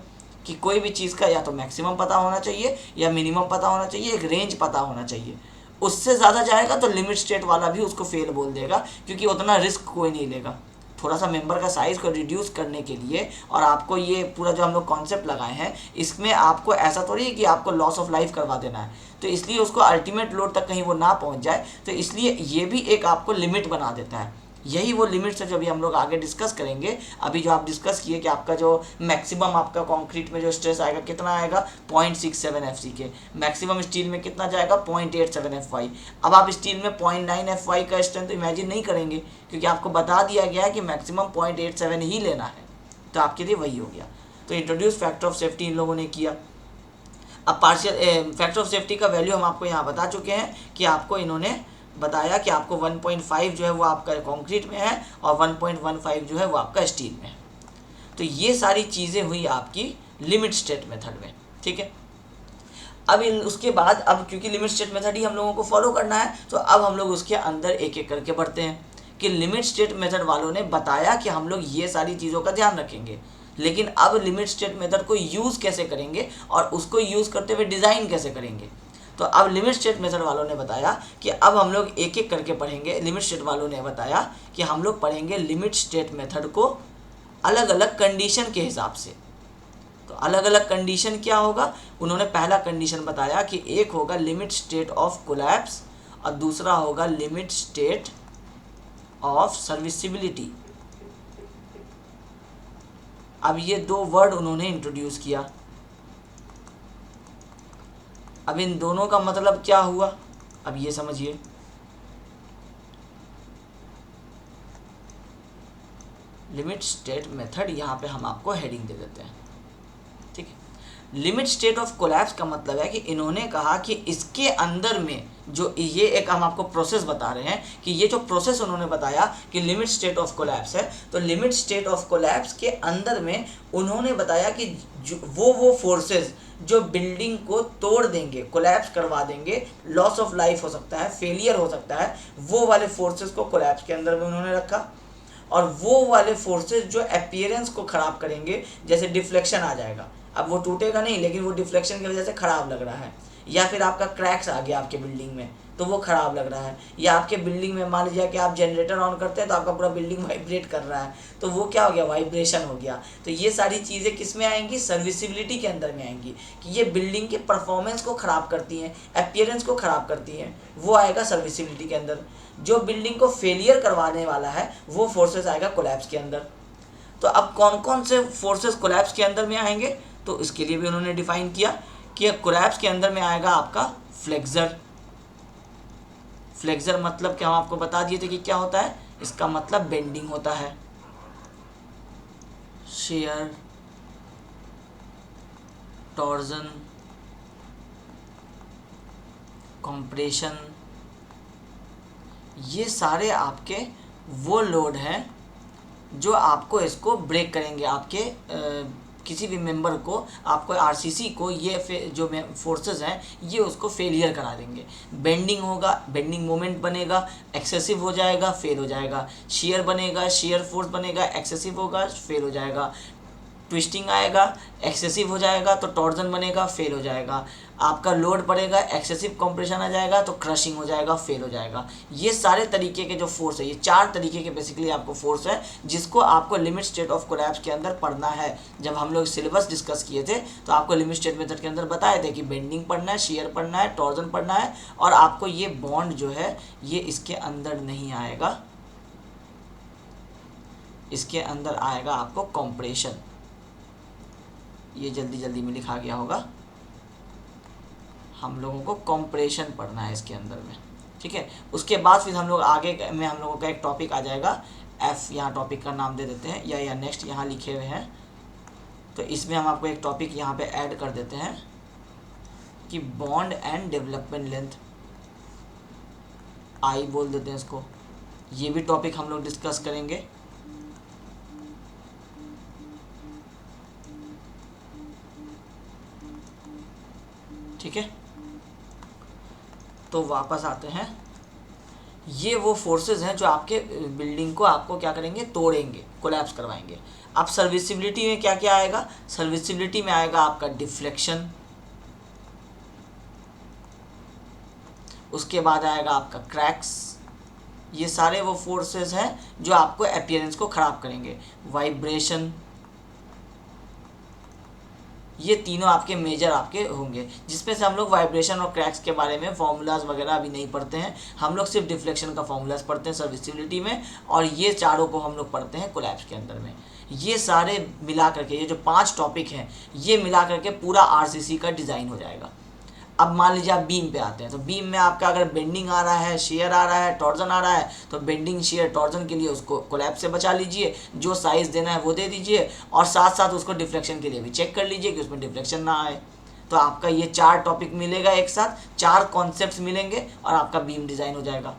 कि कोई भी चीज़ का या तो मैक्सिमम पता होना चाहिए या मिनिमम पता होना चाहिए, एक रेंज पता होना चाहिए। उससे ज़्यादा जाएगा तो लिमिट स्टेट वाला भी उसको फेल बोल देगा, क्योंकि उतना रिस्क कोई नहीं लेगा। थोड़ा सा मेंबर का साइज़ को रिड्यूस करने के लिए, और आपको ये पूरा जो हम लोग कॉन्सेप्ट लगाए हैं, इसमें आपको ऐसा थोड़ी है कि आपको लॉस ऑफ लाइफ करवा देना है, तो इसलिए उसको अल्टीमेट लोड तक कहीं वो ना पहुंच जाए, तो इसलिए ये भी एक आपको लिमिट बना देता है। यही वो लिमिट्स है जो अभी हम लोग आगे डिस्कस करेंगे। अभी जो आप डिस्कस किए कि आपका जो मैक्सिमम आपका कंक्रीट में जो स्ट्रेस आएगा कितना आएगा, 0.67 FCK, मैक्सिमम स्टील में कितना जाएगा, 0.87 FY। अब आप स्टील में 0.9 FY का स्ट्रेंथ इमेजिन नहीं करेंगे, क्योंकि आपको बता दिया गया है कि मैक्सिमम 0.87 ही लेना है, तो आपके लिए वही हो गया। तो introduce factor of safety in लोगों ने किया। अब पार्शियल फैक्टर ऑफ सेफ्टी का वैल्यू हम आपको यहाँ बता चुके हैं कि आपको इन्होंने बताया कि आपको 1.5 जो है वो आपका कंक्रीट में है और 1.15 जो है वो आपका स्टील में है। तो ये सारी चीज़ें हुई आपकी लिमिट स्टेट मेथड में, ठीक है। अब उसके बाद, अब क्योंकि लिमिट स्टेट मेथड ही हम लोगों को फॉलो करना है, तो अब हम लोग उसके अंदर एक एक करके बढ़ते हैं कि लिमिट स्टेट मेथड वालों ने बताया कि हम लोग ये सारी चीज़ों का ध्यान रखेंगे, लेकिन अब लिमिट स्टेट मेथड को यूज़ कैसे करेंगे और उसको यूज़ करते हुए डिज़ाइन कैसे करेंगे। तो अब लिमिट स्टेट मेथड वालों ने बताया कि अब हम लोग एक एक करके पढ़ेंगे। लिमिट स्टेट वालों ने बताया कि हम लोग पढ़ेंगे लिमिट स्टेट मेथड को अलग अलग कंडीशन के हिसाब से। तो अलग अलग कंडीशन क्या होगा, उन्होंने पहला कंडीशन बताया कि एक होगा लिमिट स्टेट ऑफ कोलैप्स और दूसरा होगा लिमिट स्टेट ऑफ सर्विसिबिलिटी। अब ये दो वर्ड उन्होंने इंट्रोड्यूस किया। अब इन दोनों का मतलब क्या हुआ, अब ये समझिए। लिमिट स्टेट मेथड यहाँ पे हम आपको हेडिंग दे देते हैं, ठीक है। लिमिट स्टेट ऑफ कोलैप्स का मतलब है कि इन्होंने कहा कि इसके अंदर में जो ये एक हम आपको प्रोसेस बता रहे हैं कि ये जो प्रोसेस उन्होंने बताया कि लिमिट स्टेट ऑफ कोलैप्स है, तो लिमिट स्टेट ऑफ कोलैप्स के अंदर में उन्होंने बताया कि वो फोर्सेस जो बिल्डिंग को तोड़ देंगे, कोलैप्स करवा देंगे, लॉस ऑफ लाइफ हो सकता है, फेलियर हो सकता है, वो वाले फोर्सेस को कोलैप्स के अंदर में उन्होंने रखा। और वो वाले फोर्सेस जो अपीयरेंस को ख़राब करेंगे, जैसे डिफ्लेक्शन आ जाएगा, अब वो टूटेगा नहीं लेकिन वो डिफ्लेक्शन की वजह से ख़राब लग रहा है, या फिर आपका क्रैक्स आ गया आपके बिल्डिंग में तो वो ख़राब लग रहा है, या आपके बिल्डिंग में मान लीजिए कि आप जनरेटर ऑन करते हैं तो आपका पूरा बिल्डिंग वाइब्रेट कर रहा है, तो वो क्या हो गया, वाइब्रेशन हो गया। तो ये सारी चीज़ें किस में आएंगी, सर्विसिबिलिटी के अंदर में आएंगी कि ये बिल्डिंग के परफॉर्मेंस को ख़राब करती हैं, अपीयरेंस को ख़राब करती हैं, वो आएगा सर्विसिबिलिटी के अंदर। जो बिल्डिंग को फेलियर करवाने वाला है वो फोर्सेस आएगा कोलैप्स के अंदर। तो अब कौन कौन से फोर्सेस कोलैप्स के अंदर में आएंगे, तो इसके लिए भी उन्होंने डिफाइन किया कि कोलैप्स के अंदर में आएगा आपका फ्लेक्सर। फ्लेक्सर मतलब क्या, हम आपको बता दिए थे कि क्या होता है, इसका मतलब बेंडिंग होता है। शेयर, टॉर्जन, कंप्रेशन, ये सारे आपके वो लोड हैं जो आपको इसको ब्रेक करेंगे, आपके किसी भी मेंबर को, आपको आरसीसी को, ये जो फोर्सेस हैं ये उसको फेलियर करा देंगे। बेंडिंग होगा, बेंडिंग मोमेंट बनेगा, एक्सेसिव हो जाएगा, फेल हो जाएगा। शेयर बनेगा, शेयर फोर्स बनेगा, एक्सेसिव होगा, फेल हो जाएगा। ट्विस्टिंग आएगा, एक्सेसिव हो जाएगा तो टॉर्जन बनेगा, फेल हो जाएगा। आपका लोड पड़ेगा, एक्सेसिव कंप्रेशन आ जाएगा तो क्रशिंग हो जाएगा, फेल हो जाएगा। ये सारे तरीके के जो फोर्स है, ये 4 तरीके के बेसिकली आपको फोर्स है जिसको आपको लिमिट स्टेट ऑफ कोलैप्स के अंदर पढ़ना है। जब हम लोग सिलेबस डिस्कस किए थे तो आपको लिमिट स्टेट मेथड के अंदर बताए थे कि बेंडिंग पढ़ना है, शियर पढ़ना है, टॉर्जन पढ़ना है, और आपको ये बॉन्ड जो है ये इसके अंदर नहीं आएगा, इसके अंदर आएगा आपको कॉम्प्रेशन। ये जल्दी जल्दी में लिखा गया होगा, हम लोगों को कॉम्प्रेशन पढ़ना है इसके अंदर में, ठीक है। उसके बाद फिर हम लोग आगे में हम लोगों का एक टॉपिक आ जाएगा एफ, यहाँ टॉपिक का नाम दे देते हैं, या नेक्स्ट यहाँ लिखे हुए हैं, तो इसमें हम आपको एक टॉपिक यहाँ पे ऐड कर देते हैं कि बॉन्ड एंड डेवलपमेंट लेंथ, आई बोल देते हैं इसको। ये भी टॉपिक हम लोग डिस्कस करेंगे। ठीक है, तो वापस आते हैं। ये वो फोर्सेस हैं जो आपके बिल्डिंग को आपको क्या करेंगे, तोड़ेंगे, कोलैप्स करवाएंगे। अब सर्विसिबिलिटी में क्या क्या आएगा, सर्विसिबिलिटी में आएगा आपका डिफ्लेक्शन, उसके बाद आएगा आपका क्रैक्स। ये सारे वो फोर्सेस हैं जो आपको अपीयरेंस को ख़राब करेंगे। वाइब्रेशन, ये तीनों आपके मेजर आपके होंगे, जिसमें से हम लोग वाइब्रेशन और क्रैक्स के बारे में फॉर्मूलाज वगैरह अभी नहीं पढ़ते हैं। हम लोग सिर्फ डिफ्लेक्शन का फॉर्मूलाज पढ़ते हैं सर्विसिबिलिटी में, और ये चारों को हम लोग पढ़ते हैं कोलैप्स के अंदर में। ये सारे मिला करके, ये जो 5 टॉपिक हैं, ये मिला करके पूरा आरसीसी का डिज़ाइन हो जाएगा। अब मान लीजिए आप बीम पे आते हैं, तो बीम में आपका अगर बेंडिंग आ रहा है, शेयर आ रहा है, टॉर्जन आ रहा है, तो बेंडिंग, शेयर, टॉर्जन के लिए उसको कोलैप्स से बचा लीजिए, जो साइज़ देना है वो दे दीजिए, और साथ साथ उसको डिफ्लेक्शन के लिए भी चेक कर लीजिए कि उसमें डिफ्लेक्शन ना आए। तो आपका ये 4 टॉपिक मिलेगा एक साथ, 4 कॉन्सेप्ट्स मिलेंगे और आपका बीम डिज़ाइन हो जाएगा।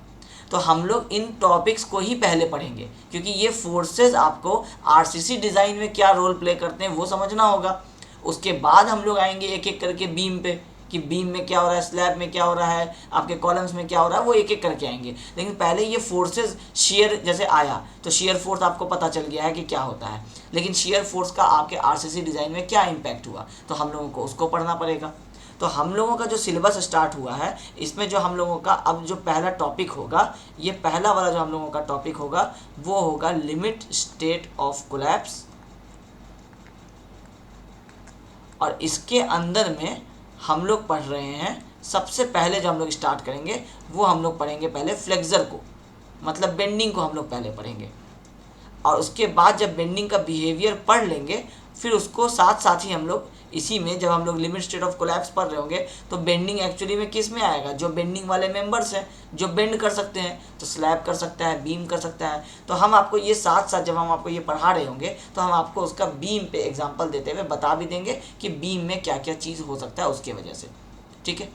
तो हम लोग इन टॉपिक्स को ही पहले पढ़ेंगे, क्योंकि ये फोर्सेस आपको आरसीसी डिज़ाइन में क्या रोल प्ले करते हैं वो समझना होगा। उसके बाद हम लोग आएंगे एक एक करके बीम पे, कि बीम में क्या हो रहा है, स्लैब में क्या हो रहा है, आपके कॉलम्स में क्या हो रहा है, वो एक एक करके आएंगे। लेकिन पहले ये फोर्सेस, शेयर जैसे आया तो शेयर फोर्स आपको पता चल गया है कि क्या होता है, लेकिन शेयर फोर्स का आपके आरसीसी डिज़ाइन में क्या इम्पैक्ट हुआ, तो हम लोगों को उसको पढ़ना पड़ेगा। तो हम लोगों का जो सिलेबस स्टार्ट हुआ है, इसमें जो हम लोगों का अब जो पहला टॉपिक होगा, ये पहला वाला जो हम लोगों का टॉपिक होगा वो होगा लिमिट स्टेट ऑफ कोलैप्स। और इसके अंदर में हम लोग पढ़ रहे हैं, सबसे पहले जो हम लोग स्टार्ट करेंगे वो हम लोग पढ़ेंगे पहले फ्लेक्सर को, मतलब बेंडिंग को हम लोग पहले पढ़ेंगे। और उसके बाद जब बेंडिंग का बिहेवियर पढ़ लेंगे, फिर उसको साथ साथ ही हम लोग इसी में, जब हम लोग लिमिट स्टेट ऑफ कोलैप्स पढ़ रहे होंगे, तो बेंडिंग एक्चुअली में किस में आएगा, जो बेंडिंग वाले मेंबर्स हैं जो बेंड कर सकते हैं, तो स्लैब कर सकता है, बीम कर सकता है। तो हम आपको ये साथ साथ जब हम आपको ये पढ़ा रहे होंगे, तो हम आपको उसका बीम पे एग्जांपल देते हुए बता भी देंगे कि बीम में क्या क्या चीज़ हो सकता है उसके वजह से। ठीक है,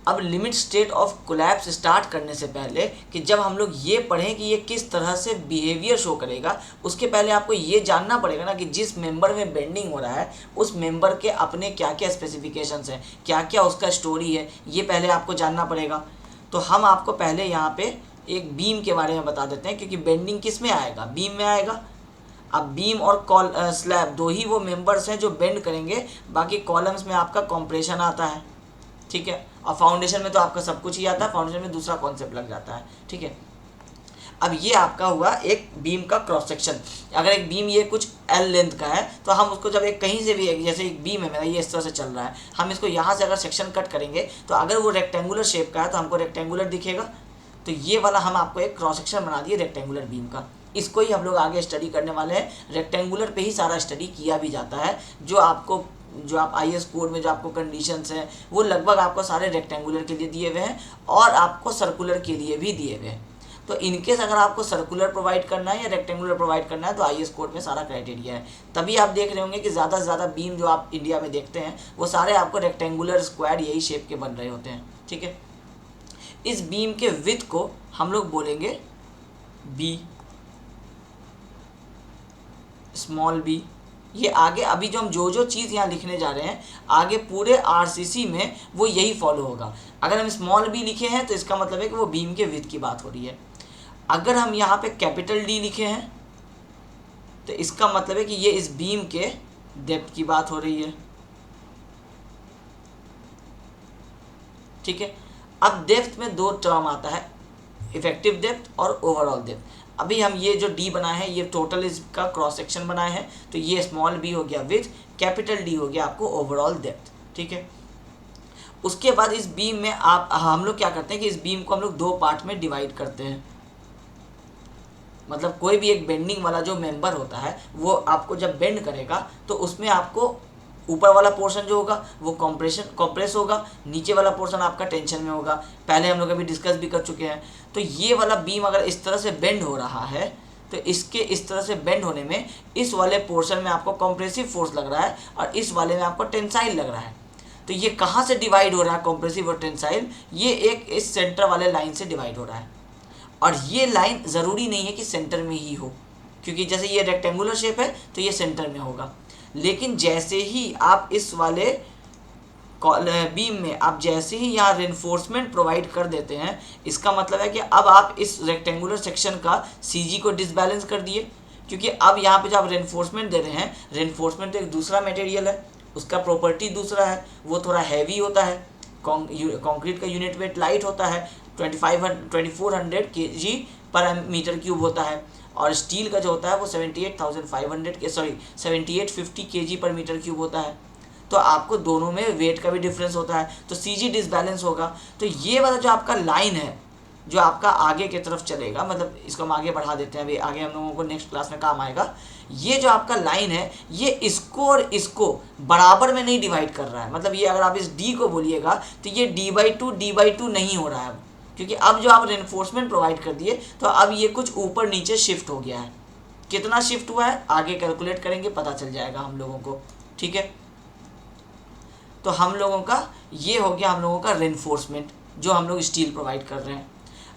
अब limit state of collapse start करने से पहले कि जब हम लोग ये पढ़ें कि ये किस तरह से बिहेवियर शो करेगा, उसके पहले आपको ये जानना पड़ेगा ना कि जिस मेंबर में बेंडिंग हो रहा है उस मेंबर के अपने क्या क्या स्पेसिफिकेशंस हैं, क्या क्या उसका स्टोरी है, ये पहले आपको जानना पड़ेगा। तो हम आपको पहले यहाँ पे एक बीम के बारे में बता देते हैं, क्योंकि बेंडिंग किस में आएगा, बीम में आएगा। अब बीम और स्लैब दो ही वो मेंबर्स हैं जो बेंड करेंगे, बाकी कॉलम्स में आपका कॉम्प्रेशन आता है। ठीक है, और फाउंडेशन में तो आपका सब कुछ ही आता है, फाउंडेशन में दूसरा कॉन्सेप्ट लग जाता है। ठीक है, अब ये आपका हुआ एक बीम का क्रॉस सेक्शन। अगर एक बीम ये कुछ एल लेंथ का है, तो हम उसको जब एक कहीं से भी, जैसे एक बीम है मेरा, ये इस तरह से चल रहा है, हम इसको यहाँ से अगर सेक्शन कट करेंगे, तो अगर वो रेक्टेंगुलर शेप का है तो हमको रेक्टेंगुलर दिखेगा। तो ये वाला हम आपको एक क्रॉस सेक्शन बना दिए रेक्टेंगुलर बीम का, इसको ही हम लोग आगे स्टडी करने वाले हैं। रेक्टेंगुलर पे ही सारा स्टडी किया भी जाता है, जो आप आईएएस कोड में जो आपको कंडीशंस हैं वो लगभग आपको सारे रेक्टेंगुलर के लिए दिए हुए हैं और आपको सर्कुलर के लिए भी दिए हुए हैं। तो इनकेस अगर आपको सर्कुलर प्रोवाइड करना है या रेक्टेंगुलर प्रोवाइड करना है, तो आईएएस कोड में सारा क्राइटेरिया है। तभी आप देख रहे होंगे कि ज़्यादा से ज़्यादा बीम जो आप इंडिया में देखते हैं वो सारे आपको रेक्टेंगुलर, स्क्वायर, यही शेप के बन रहे होते हैं। ठीक है, इस बीम के विड्थ को हम लोग बोलेंगे बी, स्मॉल बी। ये आगे अभी जो हम जो चीज़ यहाँ लिखने जा रहे हैं, आगे पूरे आरसीसी में वो यही फॉलो होगा। अगर हम स्मॉल बी लिखे हैं तो इसका मतलब है कि वो बीम के विड्थ की बात हो रही है। अगर हम यहाँ पे कैपिटल डी लिखे हैं तो इसका मतलब है कि ये इस बीम के डेप्थ की बात हो रही है, ठीक है। अब डेप्थ में दो टर्म आता है, इफेक्टिव डेप्थ और ओवरऑल डेप्थ। अभी हम ये जो डी बनाए हैं ये टोटल इसका क्रॉस सेक्शन बनाए हैं, तो ये स्मॉल बी हो गया विथ कैपिटल डी हो गया आपको ओवरऑल डेप्थ, ठीक है। उसके बाद इस बीम में हम लोग क्या करते हैं कि इस बीम को हम लोग दो पार्ट में डिवाइड करते हैं। मतलब कोई भी एक बेंडिंग वाला जो मेंबर होता है वो आपको जब बेंड करेगा तो उसमें आपको ऊपर वाला पोर्शन जो होगा वो कॉम्प्रेस होगा, नीचे वाला पोर्शन आपका टेंशन में होगा। पहले हम लोग अभी डिस्कस भी कर चुके हैं। तो ये वाला बीम अगर इस तरह से बेंड हो रहा है तो इसके इस तरह से बेंड होने में इस वाले पोर्शन में आपको कॉम्प्रेसिव फोर्स लग रहा है और इस वाले में आपको टेंसाइल लग रहा है। तो ये कहाँ से डिवाइड हो रहा है कॉम्प्रेसिव और टेंसाइल, ये एक इस सेंटर वाले लाइन से डिवाइड हो रहा है। और ये लाइन ज़रूरी नहीं है कि सेंटर में ही हो, क्योंकि जैसे ये रेक्टेंगुलर शेप है तो ये सेंटर में होगा। लेकिन जैसे ही आप इस वाले बीम में आप जैसे ही यहाँ रेनफोर्समेंट प्रोवाइड कर देते हैं, इसका मतलब है कि अब आप इस रेक्टेंगुलर सेक्शन का सीजी को डिसबैलेंस कर दिए, क्योंकि अब यहाँ पे जब आप रेनफोर्समेंट दे रहे हैं, रेनफोर्समेंट तो एक दूसरा मटेरियल है, उसका प्रॉपर्टी दूसरा है, वो थोड़ा हैवी होता है। कंक्रीट का यूनिट वेट लाइट होता है, 2400 kg पर मीटर क्यूब होता है, और स्टील का जो होता है वो 7850 kg पर मीटर क्यूब होता है। तो आपको दोनों में वेट का भी डिफरेंस होता है, तो सीजी डिसबैलेंस होगा। तो ये वाला जो आपका लाइन है जो आपका आगे की तरफ चलेगा, मतलब इसको हम आगे बढ़ा देते हैं, अभी आगे हम लोगों को नेक्स्ट क्लास में काम आएगा। ये जो आपका लाइन है ये इसको और इसको बराबर में नहीं डिवाइड कर रहा है। मतलब ये अगर आप इस डी को बोलिएगा तो ये d/2 नहीं हो रहा है, क्योंकि अब जो आप रेनफोर्समेंट प्रोवाइड कर दिए तो अब ये कुछ ऊपर नीचे शिफ्ट हो गया है। कितना शिफ्ट हुआ है आगे कैलकुलेट करेंगे, पता चल जाएगा हम लोगों को, ठीक है। तो हम लोगों का ये हो गया हम लोगों का रेनफोर्समेंट जो हम लोग स्टील प्रोवाइड कर रहे हैं।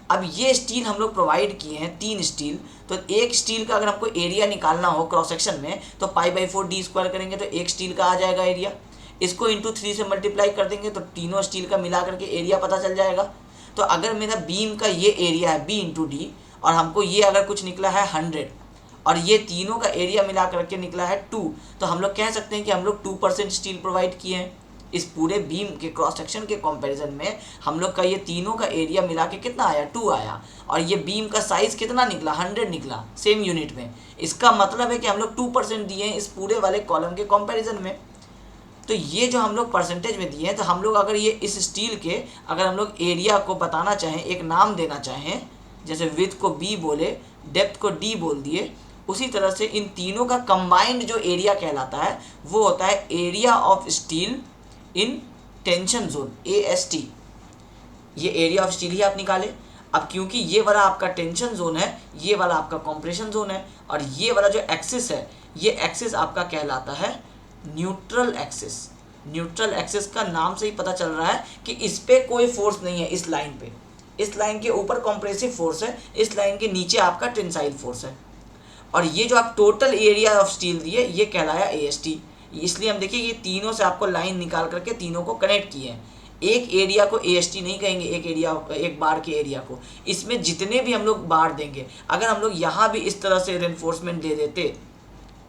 अब ये स्टील हम लोग प्रोवाइड किए हैं 3 स्टील, तो एक स्टील का अगर हमको एरिया निकालना हो क्रॉस सेक्शन में तो π/4d² करेंगे तो एक स्टील का आ जाएगा एरिया। इसको इंटू 3 से मल्टीप्लाई कर देंगे तो तीनों स्टील का मिला करके एरिया पता चल जाएगा। तो अगर मेरा बीम का ये एरिया है b/d और हमको ये अगर कुछ निकला है 100 और ये तीनों का एरिया मिला करके निकला है 2, तो हम लोग कह सकते हैं कि हम लोग 2% स्टील प्रोवाइड किए हैं। इस पूरे बीम के क्रॉस सेक्शन के कंपैरिजन में हम लोग का ये तीनों का एरिया मिला के कितना आया, 2 आया, और ये बीम का साइज़ कितना निकला, 100 निकला सेम यूनिट में। इसका मतलब है कि हम लोग 2% दिए हैं इस पूरे वाले कॉलम के कंपैरिजन में। तो ये जो हम लोग परसेंटेज में दिए हैं, तो हम लोग अगर ये इस स्टील के अगर हम लोग एरिया को बताना चाहें, एक नाम देना चाहें, जैसे विड्थ को b बोले, डेप्थ को d बोल दिए, उसी तरह से इन तीनों का कंबाइंड जो एरिया कहलाता है वो होता है area of steel in tension zone, AST। ये एरिया ऑफ स्टील ही आप निकाले। अब क्योंकि ये वाला आपका टेंशन जोन है, ये वाला आपका कंप्रेशन जोन है, और ये वाला जो एक्सिस है ये एक्सिस आपका कहलाता है न्यूट्रल एक्सिस। न्यूट्रल एक्सिस का नाम से ही पता चल रहा है कि इस पे कोई फोर्स नहीं है, इस लाइन पे। इस लाइन के ऊपर कॉम्प्रेसिव फोर्स है, इस लाइन के नीचे आपका टेंसाइल फोर्स है। और ये जो आप टोटल एरिया ऑफ स्टील दिए ये कहलाया AST। इसलिए हम देखिए ये तीनों से आपको लाइन निकाल करके तीनों को कनेक्ट किए हैं। एक एरिया को AST नहीं कहेंगे, एक बार के एरिया को। इसमें जितने भी हम लोग बार देंगे, अगर हम लोग यहाँ भी इस तरह से रेनफोर्समेंट दे देते,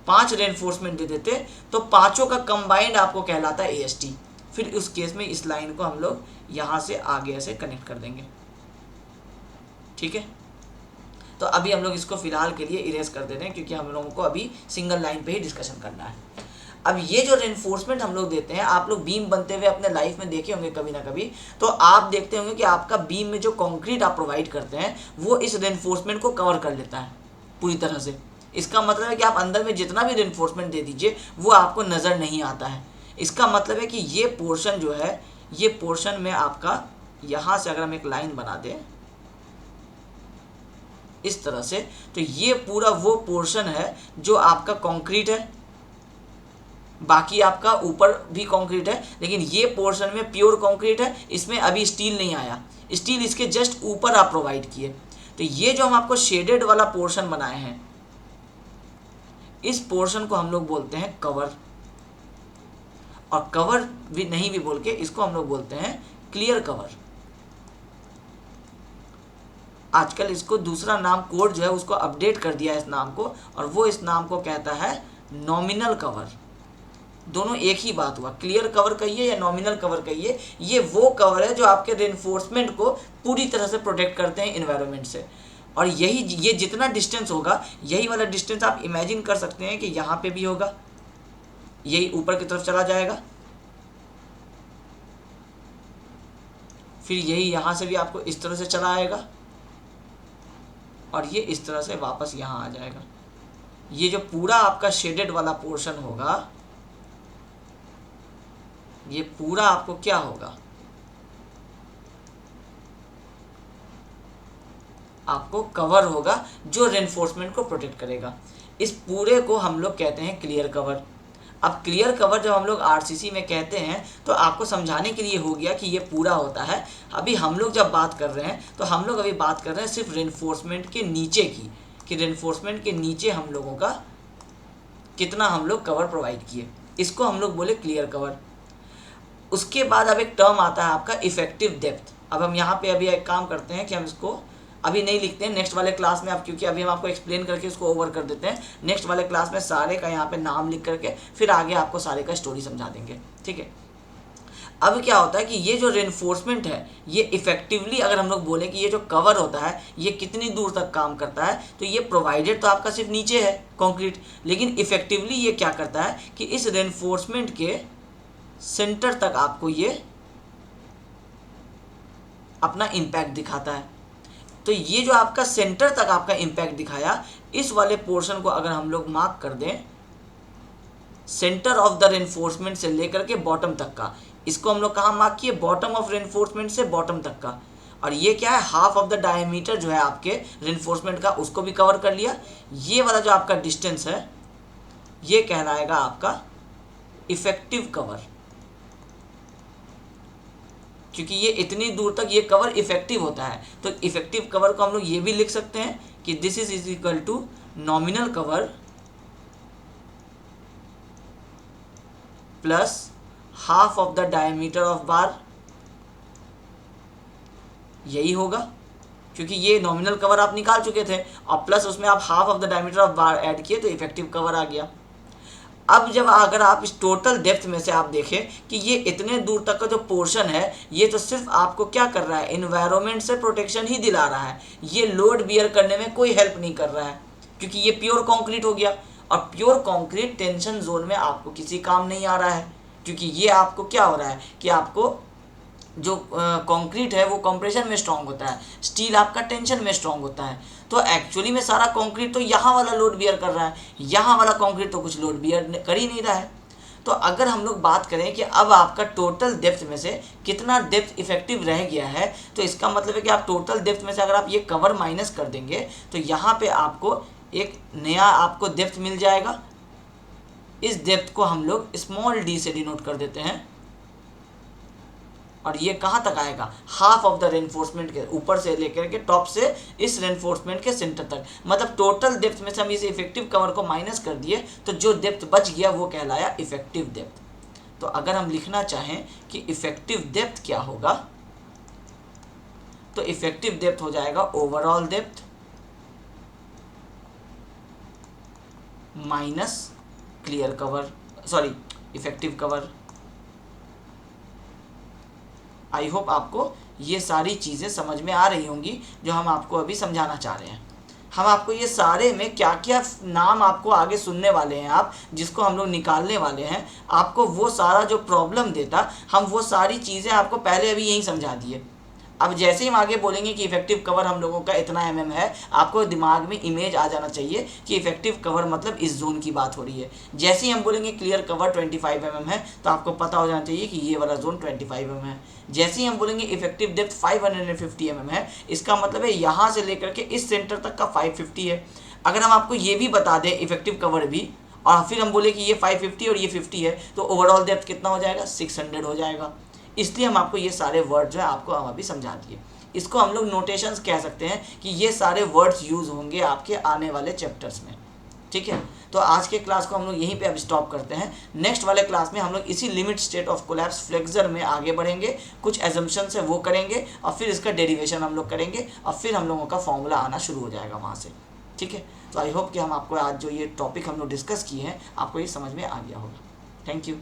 5 रेनफोर्समेंट दे देते, तो पाँचों का कंबाइंड आपको कहलाता है AST। फिर उस केस में इस लाइन को हम लोग यहाँ से आगे ऐसे कनेक्ट कर देंगे, ठीक है। तो अभी हम लोग इसको फिलहाल के लिए इरेज कर दे रहे हैं, क्योंकि हम लोगों को अभी सिंगल लाइन पे ही डिस्कशन करना है। अब ये जो रेनफोर्समेंट हम लोग देते हैं, आप लोग बीम बनते हुए अपने लाइफ में देखे होंगे कभी ना कभी, तो आप देखते होंगे कि आपका बीम में जो कंक्रीट आप प्रोवाइड करते हैं वो इस रेनफोर्समेंट को कवर कर लेता है पूरी तरह से। इसका मतलब है कि आप अंदर में जितना भी रेनफोर्समेंट दे दीजिए वो आपको नज़र नहीं आता है। इसका मतलब है कि ये पोर्शन जो है, ये पोर्शन में आपका यहाँ से अगर हम एक लाइन बना दें इस तरह से, तो ये पूरा वो पोर्शन है जो आपका कंक्रीट है। बाकी आपका ऊपर भी कंक्रीट है, लेकिन ये पोर्शन में प्योर कंक्रीट है, इसमें अभी स्टील नहीं आया। स्टील इसके जस्ट ऊपर आप प्रोवाइड किए। तो ये जो हम आपको शेडेड वाला पोर्शन बनाए हैं, इस पोर्शन को हम लोग बोलते हैं कवर। और कवर भी नहीं भी बोल के इसको हम लोग बोलते हैं क्लियर कवर। आजकल इसको दूसरा नाम कोड जो है उसको अपडेट कर दिया है इस नाम को, और वो इस नाम को कहता है नॉमिनल कवर। दोनों एक ही बात हुआ। क्लियर कवर कहिए या नॉमिनल कवर कहिए, ये वो कवर है जो आपके रेनफोर्समेंट को पूरी तरह से प्रोटेक्ट करते हैं इन्वायरमेंट से। और यही ये जितना डिस्टेंस होगा, यही वाला डिस्टेंस आप इमेजिन कर सकते हैं कि यहाँ पे भी होगा, यही ऊपर की तरफ चला जाएगा, फिर यही यहाँ से भी आपको इस तरह से चला आएगा, और ये इस तरह से वापस यहाँ आ जाएगा। ये जो पूरा आपका शेडेड वाला पोर्शन होगा, ये पूरा आपको क्या होगा, आपको कवर होगा जो रेनफोर्समेंट को प्रोटेक्ट करेगा। इस पूरे को हम लोग कहते हैं क्लियर कवर। अब क्लियर कवर जब हम लोग आरसीसी में कहते हैं तो आपको समझाने के लिए हो गया कि ये पूरा होता है। अभी हम लोग जब बात कर रहे हैं तो हम लोग अभी बात कर रहे हैं सिर्फ रेनफोर्समेंट के नीचे की, कि रेनफोर्समेंट के नीचे हम लोगों का कितना हम लोग कवर प्रोवाइड किए, इसको हम लोग बोले क्लियर कवर। उसके बाद अब एक टर्म आता है आपका इफेक्टिव डेप्थ। अब हम यहाँ पे अभी एक काम करते हैं कि हम इसको अभी नहीं लिखते हैं, नेक्स्ट वाले क्लास में आप, क्योंकि अभी हम आपको एक्सप्लेन करके इसको ओवर कर देते हैं। नेक्स्ट वाले क्लास में सारे का यहाँ पे नाम लिख करके फिर आगे आपको सारे का स्टोरी समझा देंगे, ठीक है। अब क्या होता है कि ये जो रेनफोर्समेंट है, ये इफेक्टिवली अगर हम लोग बोले कि ये जो कवर होता है ये कितनी दूर तक काम करता है, तो ये प्रोवाइडेड तो आपका सिर्फ नीचे है कंक्रीट, लेकिन इफेक्टिवली ये क्या करता है कि इस रेनफोर्समेंट के सेंटर तक आपको ये अपना इम्पैक्ट दिखाता है। तो ये जो आपका सेंटर तक आपका इम्पैक्ट दिखाया, इस वाले पोर्शन को अगर हम लोग मार्क कर दें, सेंटर ऑफ द रेनफोर्समेंट से लेकर के बॉटम तक का, इसको हम लोग कहाँ मार्क किए, बॉटम ऑफ रेनफोर्समेंट से बॉटम तक का। और ये क्या है, हाफ ऑफ द डायमीटर जो है आपके रेनफोर्समेंट का, उसको भी कवर कर लिया। ये वाला जो आपका डिस्टेंस है ये कहलाएगा आपका इफेक्टिव कवर, क्योंकि ये इतनी दूर तक ये कवर इफेक्टिव होता है। तो इफेक्टिव कवर को हम लोग ये भी लिख सकते हैं कि this is equal to nominal cover plus half of the diameter of bar, यही होगा, क्योंकि ये नॉमिनल कवर आप निकाल चुके थे और प्लस उसमें आप half of the diameter of bar add किए तो इफेक्टिव कवर आ गया। अब जब अगर आप इस टोटल डेप्थ में से आप देखें कि ये इतने दूर तक का जो पोर्शन है, ये तो सिर्फ आपको क्या कर रहा है, इन्वायरमेंट से प्रोटेक्शन ही दिला रहा है। ये लोड बियर करने में कोई हेल्प नहीं कर रहा है, क्योंकि ये प्योर कंक्रीट हो गया। और प्योर कंक्रीट टेंशन जोन में आपको किसी काम नहीं आ रहा है, क्योंकि ये आपको क्या हो रहा है कि आपको जो कंक्रीट है वो कंप्रेशन में स्ट्रांग होता है, स्टील आपका टेंशन में स्ट्रांग होता है। तो एक्चुअली में सारा कंक्रीट तो यहाँ वाला लोड बियर कर रहा है, यहाँ वाला कंक्रीट तो कुछ लोड बियर कर ही नहीं रहा है। तो अगर हम लोग बात करें कि अब आपका टोटल डेप्थ में से कितना डेप्थ इफेक्टिव रह गया है, तो इसका मतलब है कि आप टोटल डेप्थ में से अगर आप ये कवर माइनस कर देंगे तो यहाँ पे आपको एक नया आपको डेप्थ मिल जाएगा। इस डेप्थ को हम लोग स्मॉल डी से डिनोट कर देते हैं, और ये कहाँ तक आएगा, हाफ ऑफ द रेनफोर्समेंट के ऊपर से लेकर के टॉप से इस रेनफोर्समेंट के सेंटर तक। मतलब टोटल डेप्थ में से हम इस इफेक्टिव कवर को माइनस कर दिए तो जो डेप्थ बच गया वो कहलाया इफेक्टिव डेप्थ। तो अगर हम लिखना चाहें कि इफेक्टिव डेप्थ क्या होगा, तो इफेक्टिव डेप्थ हो जाएगा overall depth minus clear cover, sorry effective cover. I hope आपको ये सारी चीज़ें समझ में आ रही होंगी जो हम आपको अभी समझाना चाह रहे हैं। हम आपको ये सारे में क्या क्या नाम आपको आगे सुनने वाले हैं, आप जिसको हम लोग निकालने वाले हैं, आपको वो सारा जो प्रॉब्लम देता, हम वो सारी चीज़ें आपको पहले अभी यहीं समझा दिए। अब जैसे ही हम आगे बोलेंगे कि इफेक्टिव कवर हम लोगों का इतना mm है, आपको दिमाग में इमेज आ जाना चाहिए कि इफेक्टिव कवर मतलब इस जोन की बात हो रही है। जैसे ही हम बोलेंगे क्लियर कवर 25 mm है, तो आपको पता हो जाना चाहिए कि ये वाला जोन 25 mm है। जैसे ही हम बोलेंगे इफेक्टिव डेप्थ 550 mm है, इसका मतलब है यहाँ से लेकर के इस सेंटर तक का 550 है। अगर हम आपको ये भी बता दें इफेक्टिव कवर भी, और फिर हम बोले कि ये 550 और ये 50 है, तो ओवरऑल डेप्थ कितना हो जाएगा, 600 हो जाएगा। इसलिए हम आपको ये सारे वर्ड जो है आपको हम अभी समझा दिए। इसको हम लोग नोटेशंस कह सकते हैं कि ये सारे वर्ड्स यूज़ होंगे आपके आने वाले चैप्टर्स में, ठीक है। तो आज के क्लास को हम लोग यहीं पे अब स्टॉप करते हैं। नेक्स्ट वाले क्लास में हम लोग इसी limit state of collapse flexor में आगे बढ़ेंगे, कुछ एजम्पशंस है वो करेंगे और फिर इसका डेरिवेशन हम लोग करेंगे और फिर हम लोगों का फॉर्मूला आना शुरू हो जाएगा वहाँ से, ठीक है। तो आई होप कि हम आपको आज जो ये टॉपिक हम लोग डिस्कस किए हैं आपको ये समझ में आ गया होगा। Thank you.